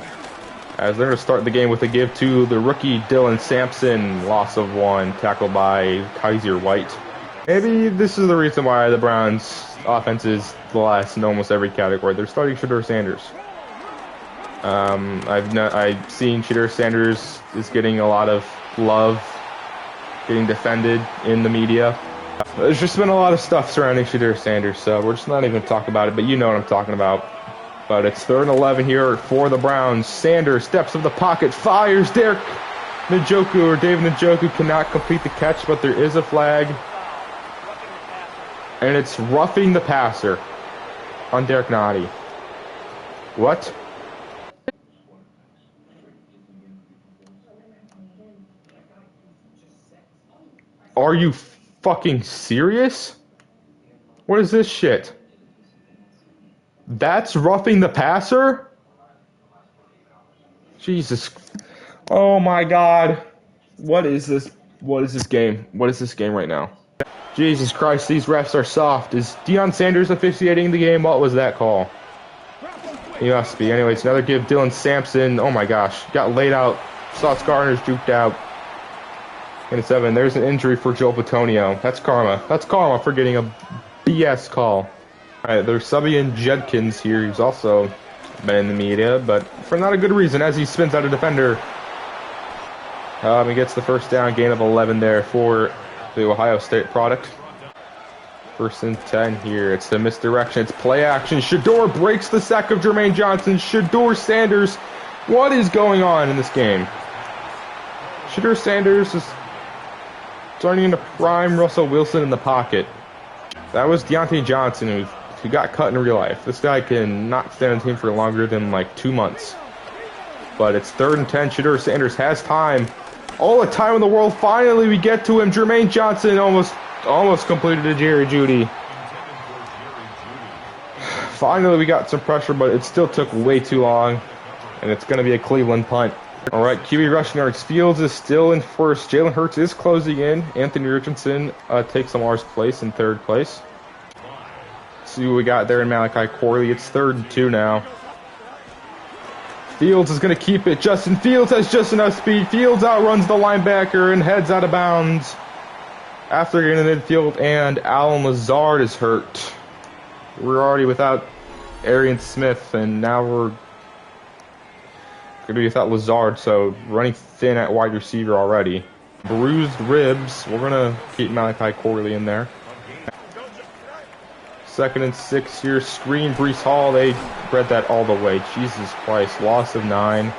as they're going to start the game with a give to the rookie Dylan Sampson. Loss of 1, tackled by Kaiser White. Maybe this is the reason why the Browns' offense is the last in almost every category. They're starting Shedeur Sanders. I've seen Shedeur Sanders is getting a lot of love, getting defended in the media. There's just been a lot of stuff surrounding Shedeur Sanders, so we're just not even talking about it, but you know what I'm talking about. But it's 3rd and 11 here for the Browns. Sanders steps of the pocket, fires. David Njoku cannot complete the catch, but there is a flag. And it's roughing the passer on Derek Nani. What? Are you fucking serious? What is this shit? That's roughing the passer? Jesus. Oh my god. What is this? What is this game? What is this game right now? Jesus Christ, these refs are soft. Is Deion Sanders officiating the game? What was that call? He must be. Anyways, another give. Dylan Sampson. Oh my gosh. Got laid out. Sauce Gardner's juked out. In 7, there's an injury for Joe Bitonio. That's karma. That's karma for getting a BS call. Alright, there's Subian Judkins here. He's also been in the media, but for not a good reason, as he spins out a defender. He gets the 1st down, gain of 11 there for the Ohio State product. 1st and 10 here. It's the misdirection. It's play action. Shedeur breaks the sack of Jermaine Johnson. Shedeur Sanders. What is going on in this game? Shedeur Sanders is turning into prime Russell Wilson in the pocket. That was Deontay Johnson who who got cut in real life. This guy can not stand on the team for longer than like 2 months. But it's 3rd and 10. Shedeur Sanders has time. All the time in the world. Finally, we get to him. Jermaine Johnson almost completed a Jerry Jeudy. Finally, we got some pressure, but it still took way too long. And it's going to be a Cleveland punt. All right, QB rushing yards. Fields is still in first. Jalen Hurts is closing in. Anthony Richardson takes Lamar's place in 3rd place. See what we got there in Malachi Corley. It's 3rd and 2 now. Fields is going to keep it. Justin Fields has just enough speed. Fields outruns the linebacker and heads out of bounds after getting in the midfield, and Alan Lazard is hurt. We're already without Arian Smith, and now we're going to be without Lazard, so running thin at wide receiver already. Bruised ribs. We're going to keep Malachi Corley in there. 2nd and 6 here. Screen, Breece Hall. They read that all the way. Jesus Christ. Loss of 9.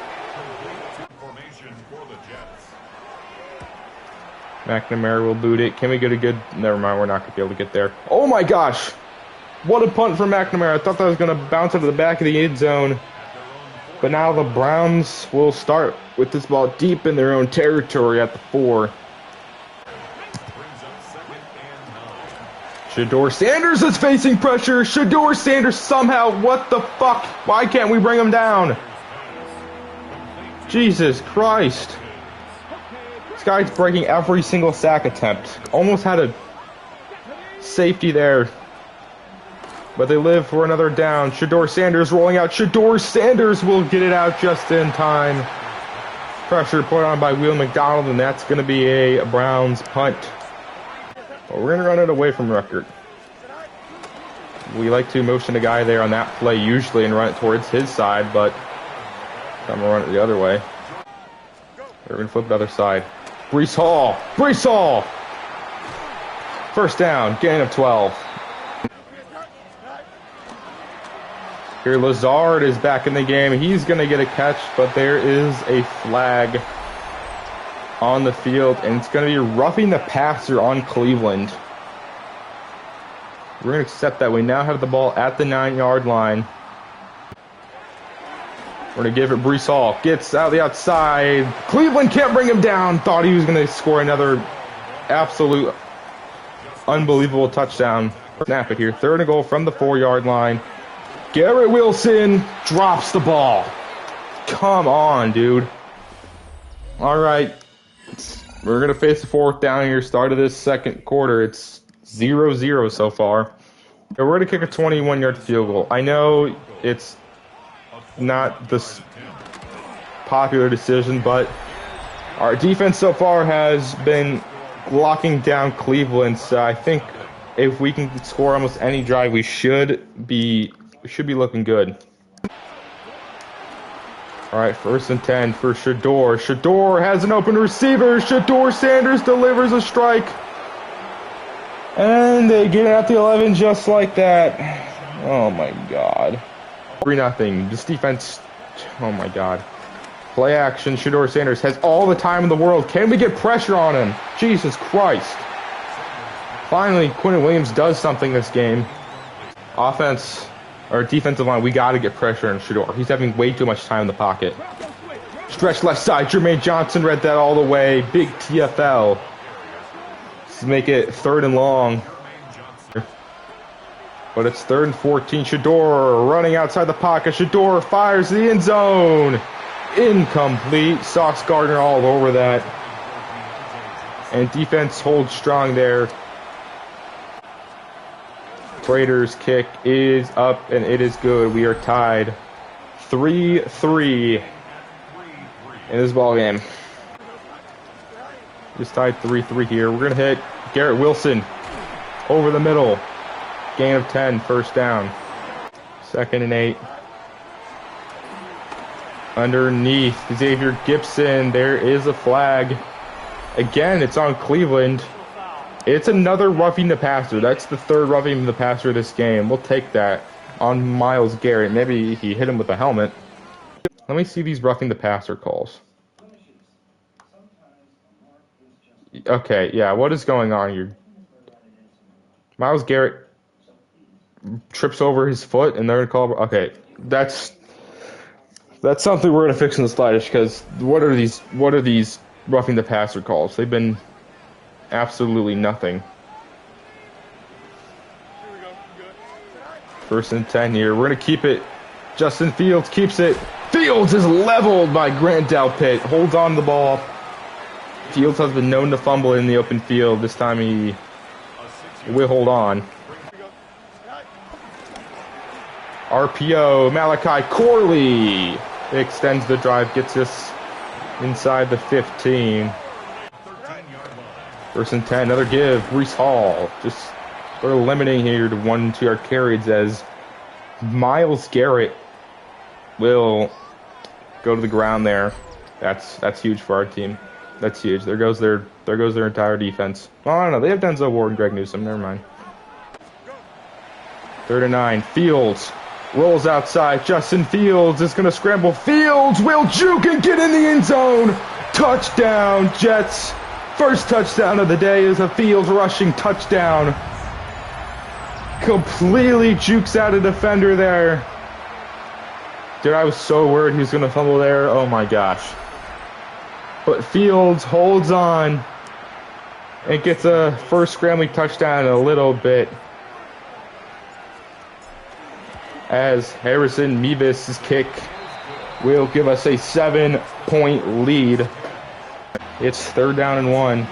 McNamara will boot it. Can we get a good... Never mind, we're not going to be able to get there. Oh my gosh! What a punt from McNamara. I thought that was going to bounce into the back of the end zone. But now the Browns will start with this ball deep in their own territory at the 4. Shedeur Sanders is facing pressure. Shedeur Sanders somehow, what the fuck? Why can't we bring him down? Jesus Christ. This guy's breaking every single sack attempt. Almost had a safety there. But they live for another down. Shedeur Sanders rolling out. Shedeur Sanders will get it out just in time. Pressure put on by Will McDonald, and that's going to be a Browns punt. But we're going to run it away from record. We like to motion a guy there on that play usually and run it towards his side, but I'm going to run it the other way. We're going to flip the other side. Breece Hall. Breece Hall. First down. Gain of 12. Here, Lazard is back in the game. He's going to get a catch, but there is a flag on the field, and it's going to be roughing the passer on Cleveland. We're going to accept that. We now have the ball at the 9-yard line. We're going to give it Breece Hall. Gets out the outside. Cleveland can't bring him down. Thought he was going to score another absolute unbelievable touchdown. Snap it here. 3rd and goal from the 4-yard line. Garrett Wilson drops the ball. Come on, dude. All right. We're going to face the 4th down here. Start of this 2nd quarter. It's 0-0 so far. We're going to kick a 21-yard field goal. I know it's not this popular decision, but our defense so far has been locking down Cleveland. So I think if we can score almost any drive, we should be looking good. All right, 1st and 10 for Shedeur. Shedeur has an open receiver. Shedeur Sanders delivers a strike. And they get it at the 11 just like that. Oh, my God. 3-0. This defense, oh, my God. Play action. Shedeur Sanders has all the time in the world. Can we get pressure on him? Jesus Christ. Finally, Quentin Williams does something this game. Offense... Our defensive line, we got to get pressure on Shedeur. He's having way too much time in the pocket. Stretch left side. Jermaine Johnson read that all the way. Big TFL. Let's make it 3rd and long. But it's 3rd and 14. Shedeur running outside the pocket. Shedeur fires the end zone. Incomplete. Sauce Gardner all over that. And defense holds strong there. Raiders kick is up, and it is good. We are tied 3-3 in this ball game. Just tied 3-3 here. We're going to hit Garrett Wilson over the middle. Gain of 10, 1st down. 2nd and 8. Underneath, Xavier Gipson. There is a flag. Again, it's on Cleveland. It's another roughing the passer. That's the 3rd roughing the passer this game. We'll take that on Myles Garrett. Maybe he hit him with a helmet. Let me see these roughing the passer calls. Okay, yeah, what is going on here? Myles Garrett trips over his foot, and they're gonna call. Okay, that's something we're gonna fix in the slightest. Because what are these roughing the passer calls? They've been absolutely nothing. First and 10 here. We're gonna keep it. Justin Fields keeps it. Fields is leveled by Grant Delpit. Holds on to the ball. Fields has been known to fumble in the open field. This time he will hold on. RPO, Malachi Corley extends the drive, gets us inside the 15. First and 10, another give. Breece Hall just sort of limiting here to 1 2-yard carries as Myles Garrett will go to the ground there. That's huge for our team. That's huge. There goes their entire defense. Well, I don't know. They have Denzel Ward and Greg Newsome. Never mind. 3rd and 9. Fields rolls outside. Justin Fields is going to scramble. Fields will juke and get in the end zone. Touchdown, Jets. First touchdown of the day is a Fields rushing touchdown. Completely jukes out a defender there. Dude, I was so worried he was going to fumble there. Oh my gosh. But Fields holds on and gets a first scrambling touchdown in a little bit. As Harrison Mevis' kick will give us a 7-point lead. It's 3rd down and 1.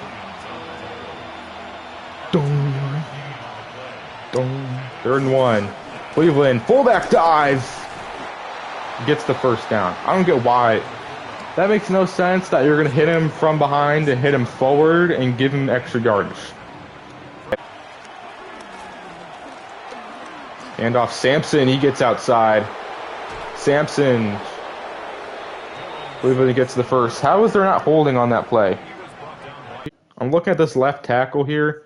3rd and 1. Cleveland, fullback dive. Gets the first down. I don't get why. That makes no sense that you're going to hit him from behind and hit him forward and give him extra yardage. Hand off Sampson. He gets outside. Sampson. Cleveland gets the first. How is there not holding on that play? I'm looking at this left tackle here.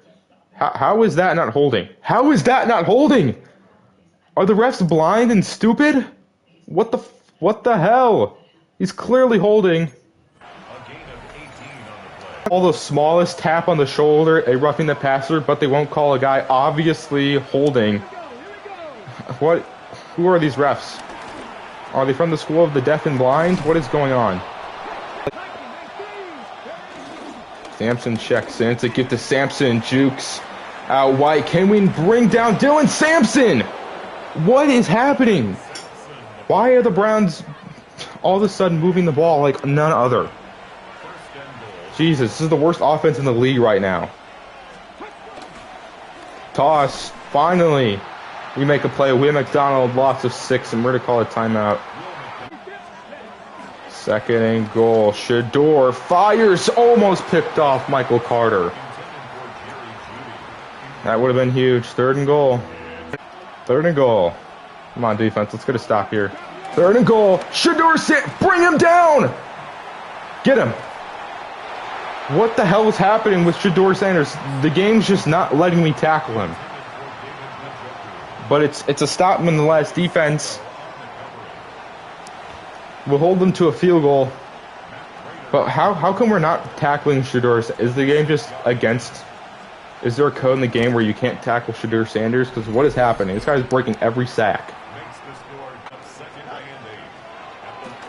How is that not holding? How is that not holding? Are the refs blind and stupid? What the hell? He's clearly holding. All the smallest tap on the shoulder, a roughing the passer, but they won't call a guy obviously holding. What? Who are these refs? Are they from the school of the deaf and blind? What is going on? Sampson checks in. It's a gift to Sampson. Jukes out wide. Can we bring down Dylan Sampson? What is happening? Why are the Browns all of a sudden moving the ball like none other? Jesus, this is the worst offense in the league right now. Toss. Finally, we make a play. Will McDonald, loss of 6, and we're going to call a timeout. 2nd and goal. Shador fires, almost picked off Michael Carter. That would have been huge. 3rd and goal. 3rd and goal. Come on, defense. Let's get a stop here. 3rd and goal. Shador, bring him down. Get him. What the hell is happening with Shador Sanders? The game's just not letting me tackle him. But it's a stop nonetheless. Defense will hold them to a field goal. But how come we're not tackling Shador? Is the game just against? Is there a code in the game where you can't tackle Shador Sanders? Because what is happening? This guy's breaking every sack.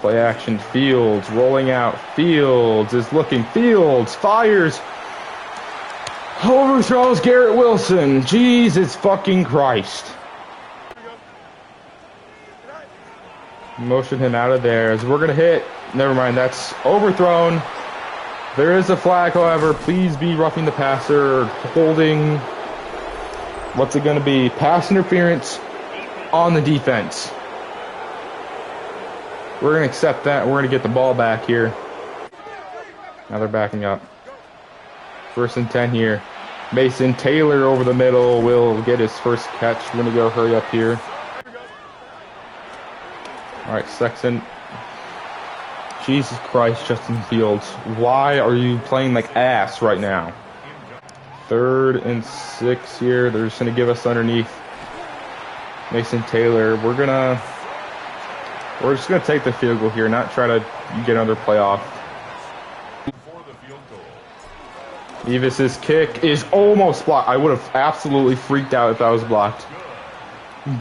Play action. Fields rolling out. Fields is looking. Fields fires. Overthrows Garrett Wilson. Jesus fucking Christ. Motion him out of there as we're going to hit. Never mind, that's overthrown. There is a flag, however. Please be roughing the passer, holding. What's it going to be? Pass interference on the defense. We're going to accept that. We're going to get the ball back here. Now they're backing up. 1st and 10 here. Mason Taylor over the middle will get his first catch. We're going to go hurry up here. All right, Sexton. Jesus Christ, Justin Fields. Why are you playing like ass right now? 3rd and 6 here. They're just going to give us underneath. Mason Taylor. We're just going to take the field goal here, not try to get another playoff. Mevis' kick is almost blocked. I would have absolutely freaked out if that was blocked.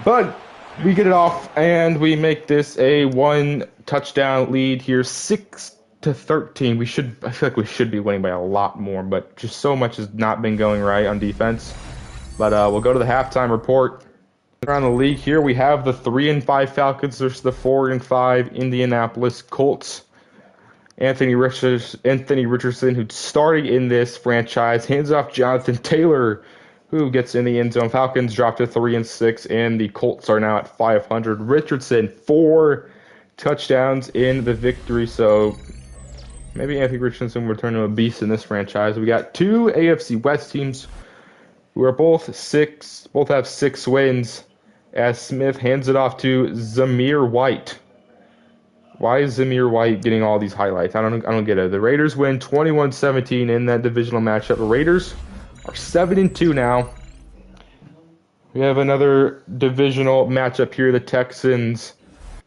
But we get it off, and we make this a 1 touchdown lead here, 6-13. I feel like we should be winning by a lot more, but just so much has not been going right on defense. But we'll go to the halftime report. Around the league here, we have the 3-5 Falcons versus the 4-5 Indianapolis Colts. Anthony Richardson, who's starting in this franchise, hands off Jonathan Taylor, who gets in the end zone. Falcons dropped to 3-6, and the Colts are now at 500. Richardson, 4 touchdowns in the victory, so maybe Anthony Richardson will turn into a beast in this franchise. We got 2 AFC West teams who are both have 6 wins, as Smith hands it off to Zamir White. Why is Zamir White getting all these highlights? I don't get it. The Raiders win 21-17 in that divisional matchup. The Raiders are 7-2 now. We have another divisional matchup here. The Texans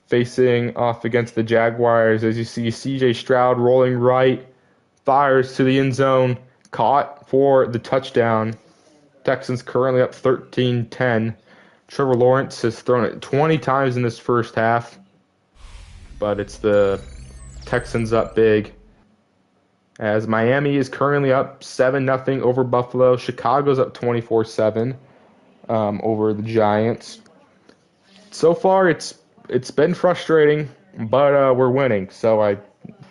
facing off against the Jaguars. As you see, C.J. Stroud rolling right, fires to the end zone, caught for the touchdown. Texans currently up 13-10. Trevor Lawrence has thrown it 20 times in this first half, but it's the Texans up big. As Miami is currently up 7-0 over Buffalo. Chicago's up 24-7 over the Giants. So far, it's been frustrating, but we're winning, so I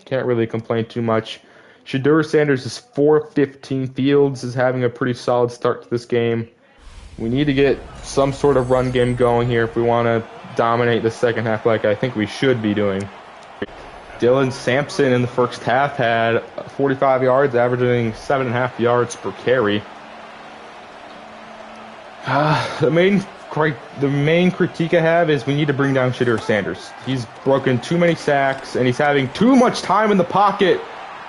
can't really complain too much. Shedeur Sanders is 4-15. Fields is having a pretty solid start to this game. We need to get some sort of run game going here if we want to dominate the second half like I think we should be doing. Dylan Sampson in the first half had 45 yards, averaging 7.5 yards per carry. The main critique I have is we need to bring down Shedeur Sanders. He's broken too many sacks, and he's having too much time in the pocket.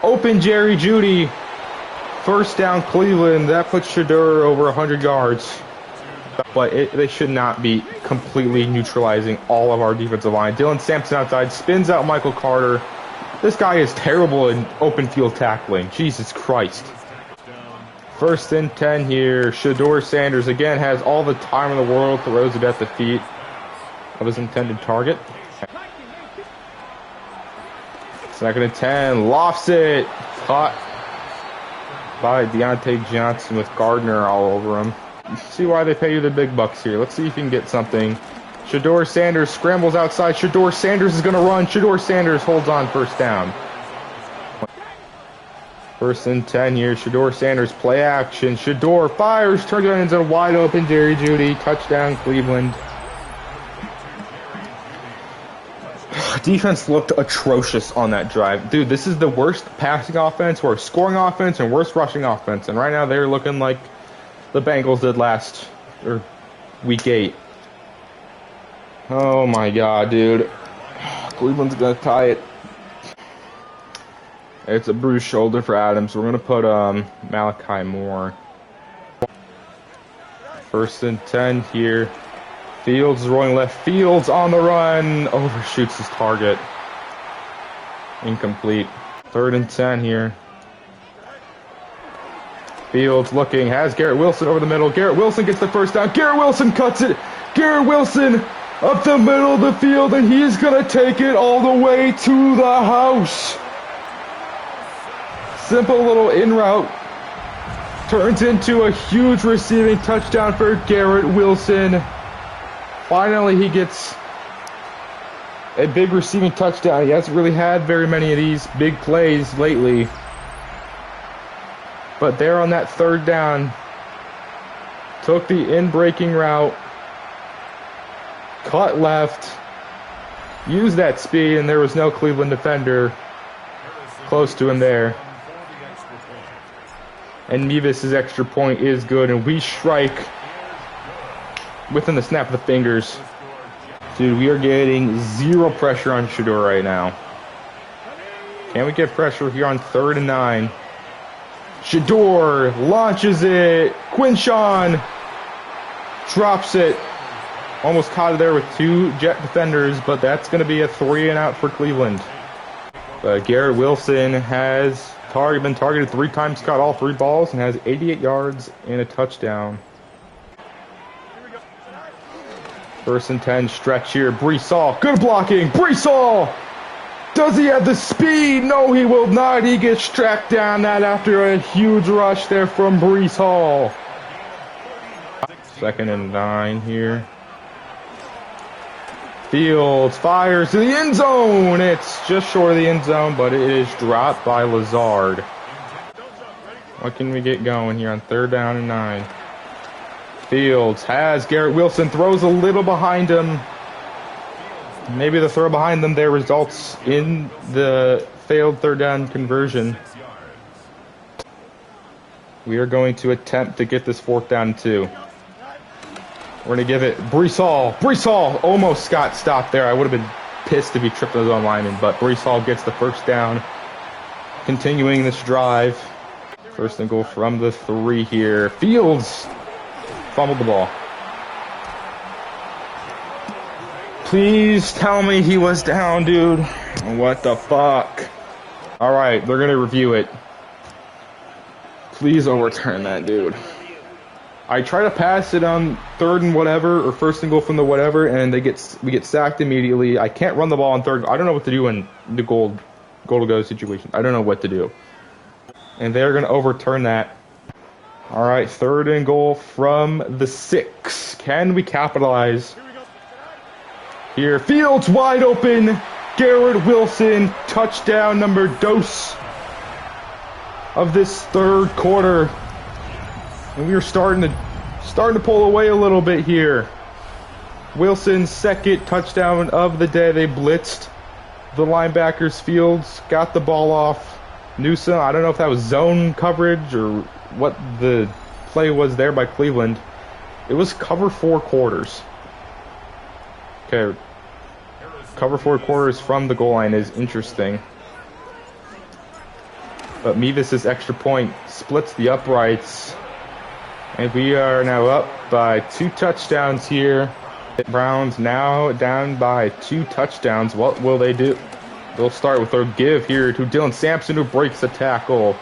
Open Jerry Jeudy. First down Cleveland. That puts Shedeur over 100 yards. But they should not be completely neutralizing all of our defensive line. Dylan Sampson outside, spins out Michael Carter. This guy is terrible in open field tackling. Jesus Christ. 1st and 10 here. Shedeur Sanders again has all the time in the world, throws it at the feet of his intended target. 2nd and 10, lofts it. Caught by Deontay Johnson with Gardner all over him. See why they pay you the big bucks here. Let's see if you can get something. Shedeur Sanders scrambles outside. Shedeur Sanders is going to run. Shedeur Sanders holds on, first down. 1st and 10 here. Shedeur Sanders, play action. Shedeur fires, turns it into a wide open Jerry Jeudy. Touchdown, Cleveland. Defense looked atrocious on that drive. Dude, this is the worst passing offense, worst scoring offense, and worst rushing offense. And right now they're looking like the Bengals did week 8. Oh my god, dude. Cleveland's gonna tie it. It's a bruised shoulder for Adams. We're gonna put Malachi Moore. 1st and 10 here. Fields is rolling left. Fields on the run. Overshoots his target. Incomplete. 3rd and 10 here. Fields looking, has Garrett Wilson over the middle. Garrett Wilson gets the first down. Garrett Wilson cuts it. Garrett Wilson up the middle of the field, and he's going to take it all the way to the house. Simple little in route. Turns into a huge receiving touchdown for Garrett Wilson. Finally, he gets a big receiving touchdown. He hasn't really had very many of these big plays lately. But there on that 3rd down, took the in-breaking route, cut left, used that speed, and there was no Cleveland defender close to him there. And Mevis' extra point is good, and we strike within the snap of the fingers. Dude, we are getting zero pressure on Shedeur right now. Can we get pressure here on 3rd and 9? Shedeur launches it. Quinshawn drops it. Almost caught it there with 2 Jet defenders, but that's going to be a 3 and out for Cleveland. Garrett Wilson has been targeted 3 times, caught all 3 balls, and has 88 yards and a touchdown. First and 10, stretch here. Brees Hall, good blocking. Brees Hall! Does he have the speed? No, he will not. He gets tracked down that after a huge rush there from Brees Hall. 2nd and 9 here. Fields fires to the end zone. It's just short of the end zone, but it is dropped by Lazard. What can we get going here on 3rd down and 9? Fields has Garrett Wilson, throws a little behind him. Maybe the throw behind them there results in the failed 3rd down conversion. We are going to attempt to get this 4th down and 2. We're going to give it Brees Hall. Brees Hall almost got stopped there. I would have been pissed if he tripped his own lineman, but Brees Hall gets the 1st down. Continuing this drive. 1st and goal from the 3 here. Fields fumbled the ball. Please tell me he was down, dude. What the fuck? Alright, they're going to review it. Please overturn that, dude. I try to pass it on 3rd and whatever, or 1st and goal from the whatever, and we get sacked immediately. I can't run the ball on 3rd. I don't know what to do in the goal to go situation. I don't know what to do. And they're going to overturn that. Alright, 3rd and goal from the 6. Can we capitalize? Here, Fields wide open. Garrett Wilson, touchdown number dos of this 3rd quarter. And we are starting to pull away a little bit here. Wilson's 2nd touchdown of the day. They blitzed the linebackers. Fields got the ball off Newsom. I don't know if that was zone coverage or what the play was there by Cleveland. It was cover 4 quarters. Okay, cover 4 quarters from the goal line is interesting. But Mevis' extra point splits the uprights. And we are now up by 2 touchdowns here. Browns now down by 2 touchdowns. What will they do? They'll start with their give here to Dylan Sampson, who breaks the tackle.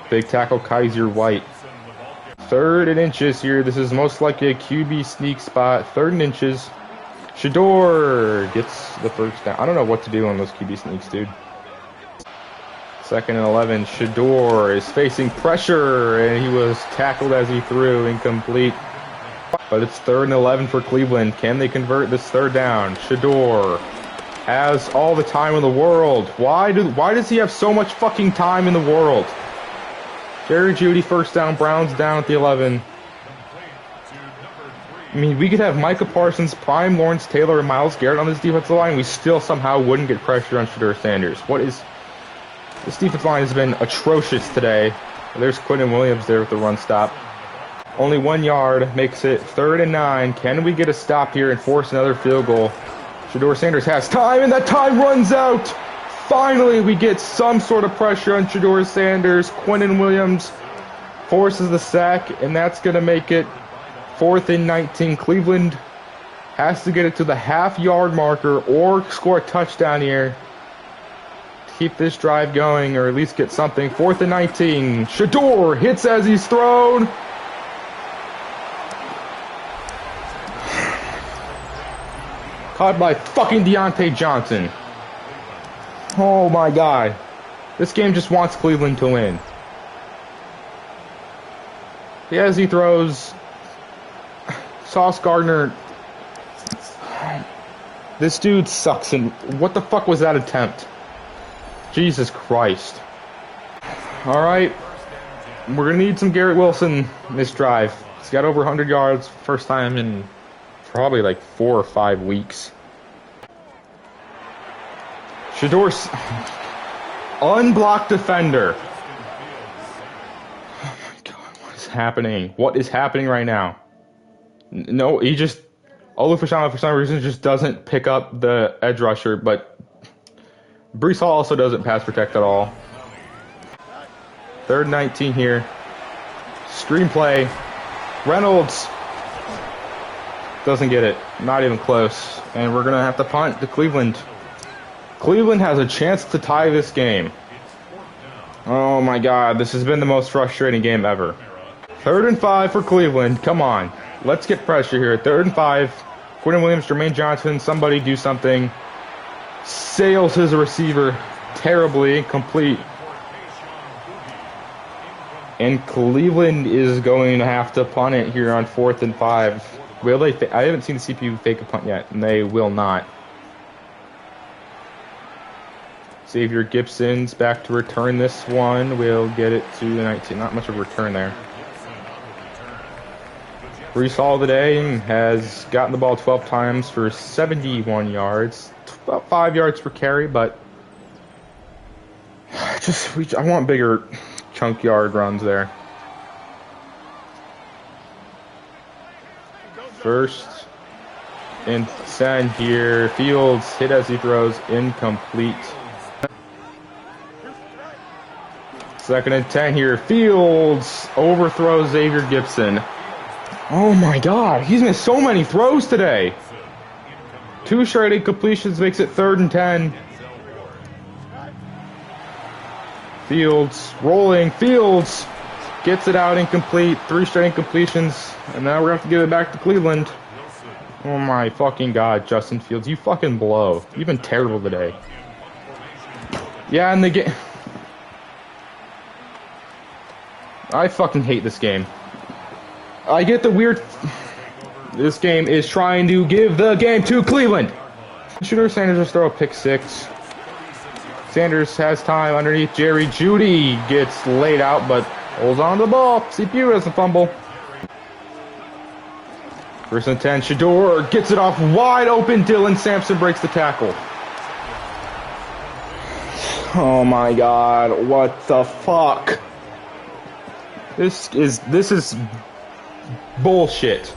Big tackle Kaiser White. 3rd and inches here. This is most likely a QB sneak spot. 3rd and inches. Shador gets the 1st down. I don't know what to do on those QB sneaks, dude. 2nd and 11. Shador is facing pressure, and he was tackled as he threw. Incomplete. But it's 3rd and 11 for Cleveland. Can they convert this 3rd down? Shador has all the time in the world. Why does he have so much fucking time in the world? Jerry Jeudy 1st down. Browns down at the 11. I mean, we could have Micah Parsons, Prime, Lawrence Taylor, and Myles Garrett on this defensive line. We still somehow wouldn't get pressure on Shador Sanders. This defensive line has been atrocious today. There's Quinton Williams there with the run stop. Only 1 yard makes it 3rd and 9. Can we get a stop here and force another field goal? Shador Sanders has time, and that time runs out. Finally, we get some sort of pressure on Shador Sanders. Quinton Williams forces the sack, and that's going to make it 4th and 19. Cleveland has to get it to the half-yard marker or score a touchdown here. Keep this drive going, or at least get something. 4th and 19. Shador hits as he's thrown. Caught by fucking Deontay Johnson. Oh my god. This game just wants Cleveland to win. As he throws. Sauce Gardner. This dude sucks. And what the fuck was that attempt? Jesus Christ. Alright. We're going to need some Garrett Wilson in this drive. He's got over 100 yards. First time in probably like 4 or 5 weeks. Shador's unblocked defender. Oh my god, what is happening? What is happening right now? No, he just... Olufashama, for some reason, just doesn't pick up the edge rusher, but Brees Hall also doesn't pass protect at all. 3rd and 19 here. Screenplay. Reynolds doesn't get it. Not even close. And we're going to have to punt to Cleveland. Cleveland has a chance to tie this game. Oh my god, this has been the most frustrating game ever. 3rd and 5 for Cleveland. Come on. Let's get pressure here. 3rd and 5. Quentin Williams, Jermaine Johnson, somebody do something. Sails his receiver terribly, incomplete. And Cleveland is going to have to punt it here on 4th and 5. Will they? I haven't seen the CPU fake a punt yet, and they will not. Xavier Gibson's back to return this one. We'll get it to the 19. Not much of a return there. Breece Hall today has gotten the ball 12 times for 71 yards. About 5 yards per carry, but I want bigger chunk yard runs there. 1st and 10 here. Fields hit as he throws, incomplete. 2nd and 10 here. Fields overthrows Xavier Gibson. Oh my God, he's missed so many throws today. 2 straight incompletions makes it 3rd and 10. Fields rolling. Fields gets it out incomplete. 3 straight incompletions. And now we're going to have to give it back to Cleveland. Oh my fucking God, Justin Fields. You fucking blow. You've been terrible today. Yeah, and the game. I fucking hate this game. I get the weird. This game is trying to give the game to Cleveland. Shooter Sanders just throw a pick 6. Sanders has time underneath Jerry Jeudy. Gets laid out, but holds on to the ball. CPU has the fumble. 1st and 10. Shador gets it off wide open. Dylan Sampson breaks the tackle. Oh my God! What the fuck? This is bullshit.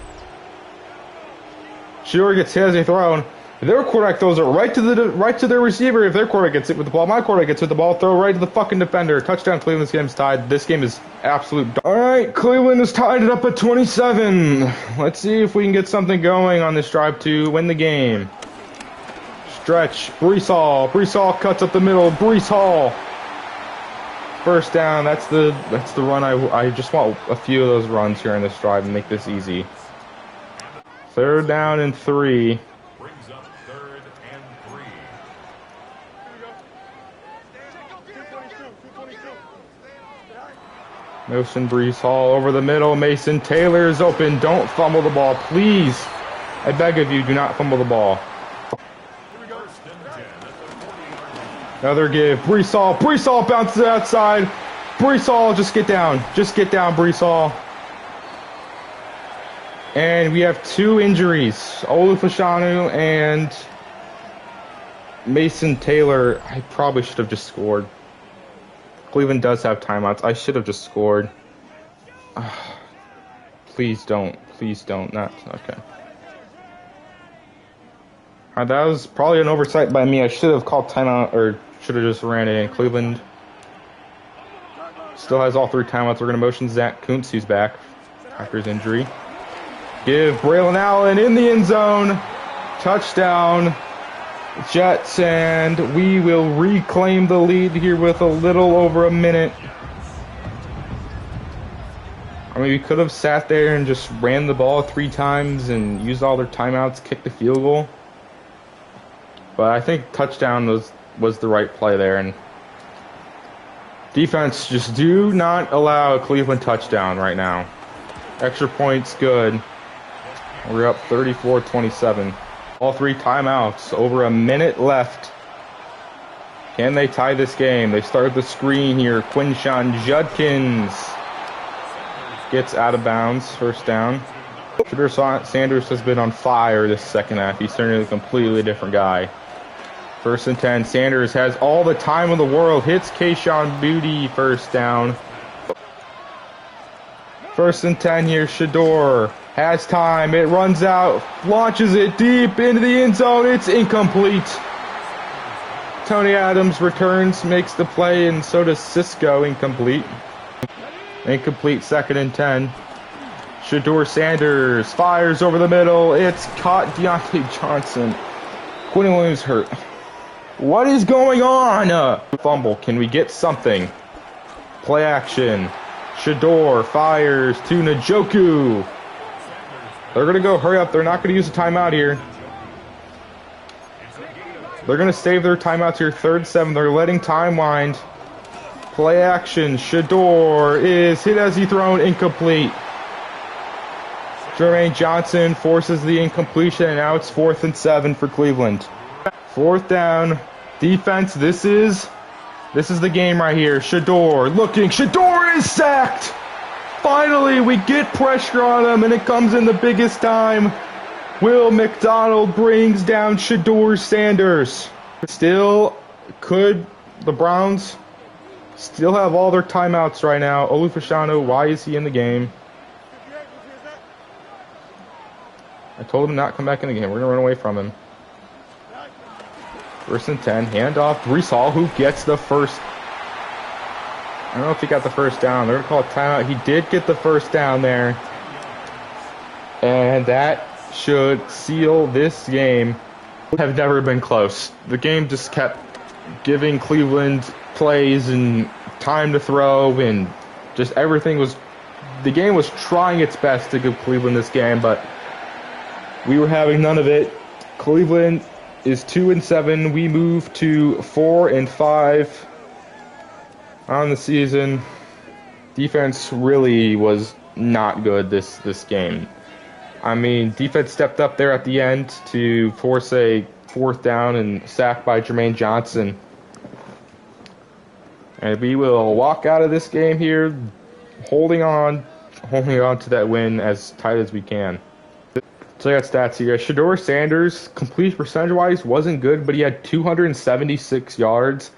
Shador gets hit as he thrown. Their quarterback throws it right to their receiver. If their quarterback gets hit with the ball, my quarterback gets hit with the ball. Throw right to the fucking defender. Touchdown. Cleveland's game's tied. This game is absolute. All right, Cleveland has tied it up at 27. Let's see if we can get something going on this drive to win the game. Stretch. Breece Hall. Breece Hall cuts up the middle. Breece Hall. 1st down. That's the run. I just want a few of those runs here in this drive and make this easy. 3rd down and 3. Brings up 3rd and 3. Motion Breece Hall over the middle. Mason Taylor is open. Don't fumble the ball, please. I beg of you, do not fumble the ball. Another give. Breece Hall. Breece Hall bounces outside. Breece Hall, just get down. Just get down, Breece Hall. And we have 2 injuries. Olu Fashanu and Mason Taylor. I probably should have just scored. Cleveland does have timeouts. I should have just scored. Please don't. Please don't. Not okay. That was probably an oversight by me. I should have called timeout, or should have just ran it in. Cleveland still has all 3 timeouts. We're going to motion Zach Kuntz, who's back after his injury. Give Braylon Allen in the end zone. Touchdown, Jets, and we will reclaim the lead here with a little over a minute. I mean, we could have sat there and just ran the ball 3 times and used all their timeouts, kicked the field goal. But I think touchdown was the right play there. And defense, just do not allow a Cleveland touchdown right now. Extra points, good. We're up 34-27. All 3 timeouts. Over a minute left. Can they tie this game? They start the screen here. Quinshawn Judkins gets out of bounds. 1st down. Shedeur Sanders has been on fire this second half. He's turning into a completely different guy. 1st and 10. Sanders has all the time in the world. Hits Kayshon Boutte. 1st down. 1st and 10 here. Shedeur has time. It runs out. Launches it deep into the end zone. It's incomplete. Tony Adams returns, makes the play, and so does Cisco. Incomplete. Incomplete. 2nd and 10. Shedeur Sanders fires over the middle. It's caught. Deontay Johnson. Quentin Williams hurt. What is going on? Fumble. Can we get something? Play action. Shedeur fires to Njoku. They're going to go hurry up. They're not going to use a timeout here. They're going to save their timeouts here. 3rd and 7. They're letting time wind. Play action. Shador is hit as he thrown, incomplete. Jermaine Johnson forces the incompletion, and now it's 4th and 7 for Cleveland. 4th down. Defense, this is the game right here. Shador looking. Shador is sacked! Finally, we get pressure on him, and it comes in the biggest time. Will McDonald brings down Shador Sanders. Still, could the Browns still have all their timeouts right now? Olufashano, why is he in the game? I told him not to come back in the game. We're going to run away from him. 1st and 10. Handoff. Breece Hall, who gets the first. I don't know if he got the first down. They're going to call a timeout. He did get the first down there. And that should seal this game. Have never been close. The game just kept giving Cleveland plays and time to throw, and just everything was. The game was trying its best to give Cleveland this game, but we were having none of it. Cleveland is 2 and 7. We move to 4 and 5 on the season. Defense really was not good this game. I mean, defense stepped up there at the end to force a 4th down and sack by Jermaine Johnson. And we will walk out of this game here holding on to that win as tight as we can. So I got stats here. Shador Sanders, complete percentage-wise, wasn't good, but he had 276 yards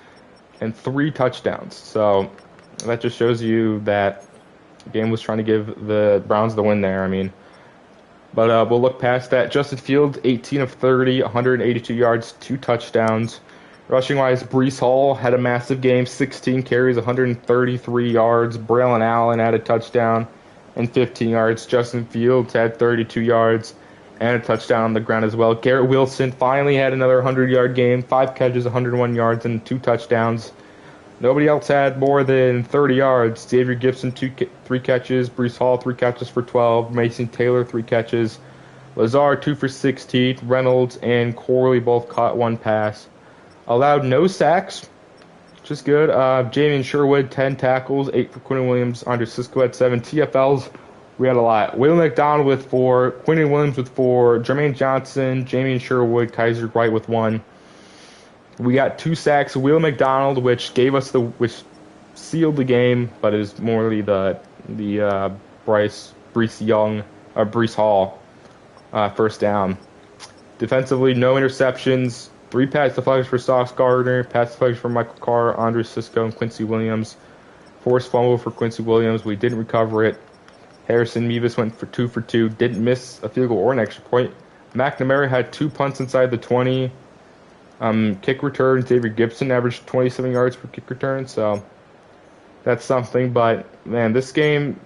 and 3 touchdowns. So that just shows you that the game was trying to give the Browns the win there. I mean, but we'll look past that. Justin Fields, 18 of 30, 182 yards, 2 touchdowns. Rushing-wise, Breece Hall had a massive game, 16 carries, 133 yards. Braylon Allen had a touchdown and 15 yards. Justin Fields had 32 yards and a touchdown on the ground as well. Garrett Wilson finally had another 100-yard game, 5 catches, 101 yards, and 2 touchdowns. Nobody else had more than 30 yards. Xavier Gibson, 3 catches. Breece Hall, 3 catches for 12. Mason Taylor, 3 catches. Lazard, 2 for 16. Reynolds and Corley both caught 1 pass. Allowed no sacks, which is good. Jamian Sherwood, 10 tackles, 8 for Quinton Williams. Andre Cisco had 7. TFLs, we had a lot. Will McDonald with 4. Quinton Williams with 4. Jermaine Johnson, Jamian Sherwood, Kaiser Wright with 1. We got 2 sacks. Will McDonald, which sealed the game, but it is more the Breece Hall first down. Defensively, no interceptions. 3 pass deflections for Sauce Gardner, pass deflections for Michael Carr, Andre Cisco, and Quincy Williams. Forced fumble for Quincy Williams. We didn't recover it. Harrison Mevis went for 2 for 2. Didn't miss a field goal or an extra point. McNamara had 2 punts inside the 20. Kick return, Xavier Gibson averaged 27 yards per kick return, so that's something. But man, this game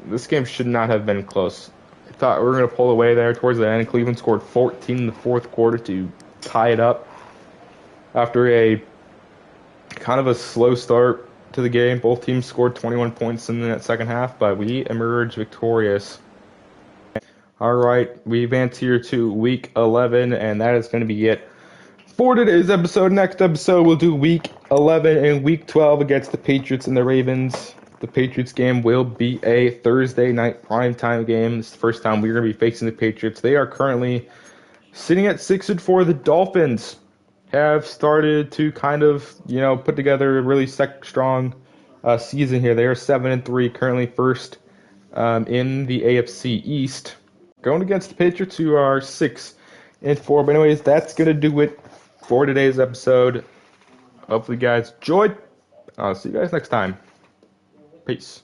should not have been close. I thought we were going to pull away there towards the end. Cleveland scored 14 in the 4th quarter to tie it up after a kind of a slow start to the game. Both teams scored 21 points in that second half, but we emerged victorious. All right, we advance here to Week 11, and that is going to be it for today's episode. Next episode, we'll do Week 11 and Week 12 against the Patriots and the Ravens. The Patriots game will be a Thursday night primetime game. This is the first time we're going to be facing the Patriots. They are currently sitting at 6-4. The Dolphins have started to kind of, put together a really strong season here. They are 7-3, currently first in the AFC East, going against the Patriots, who are 6-4. But anyways, that's going to do it for today's episode. Hopefully you guys enjoyed. I'll see you guys next time. Peace.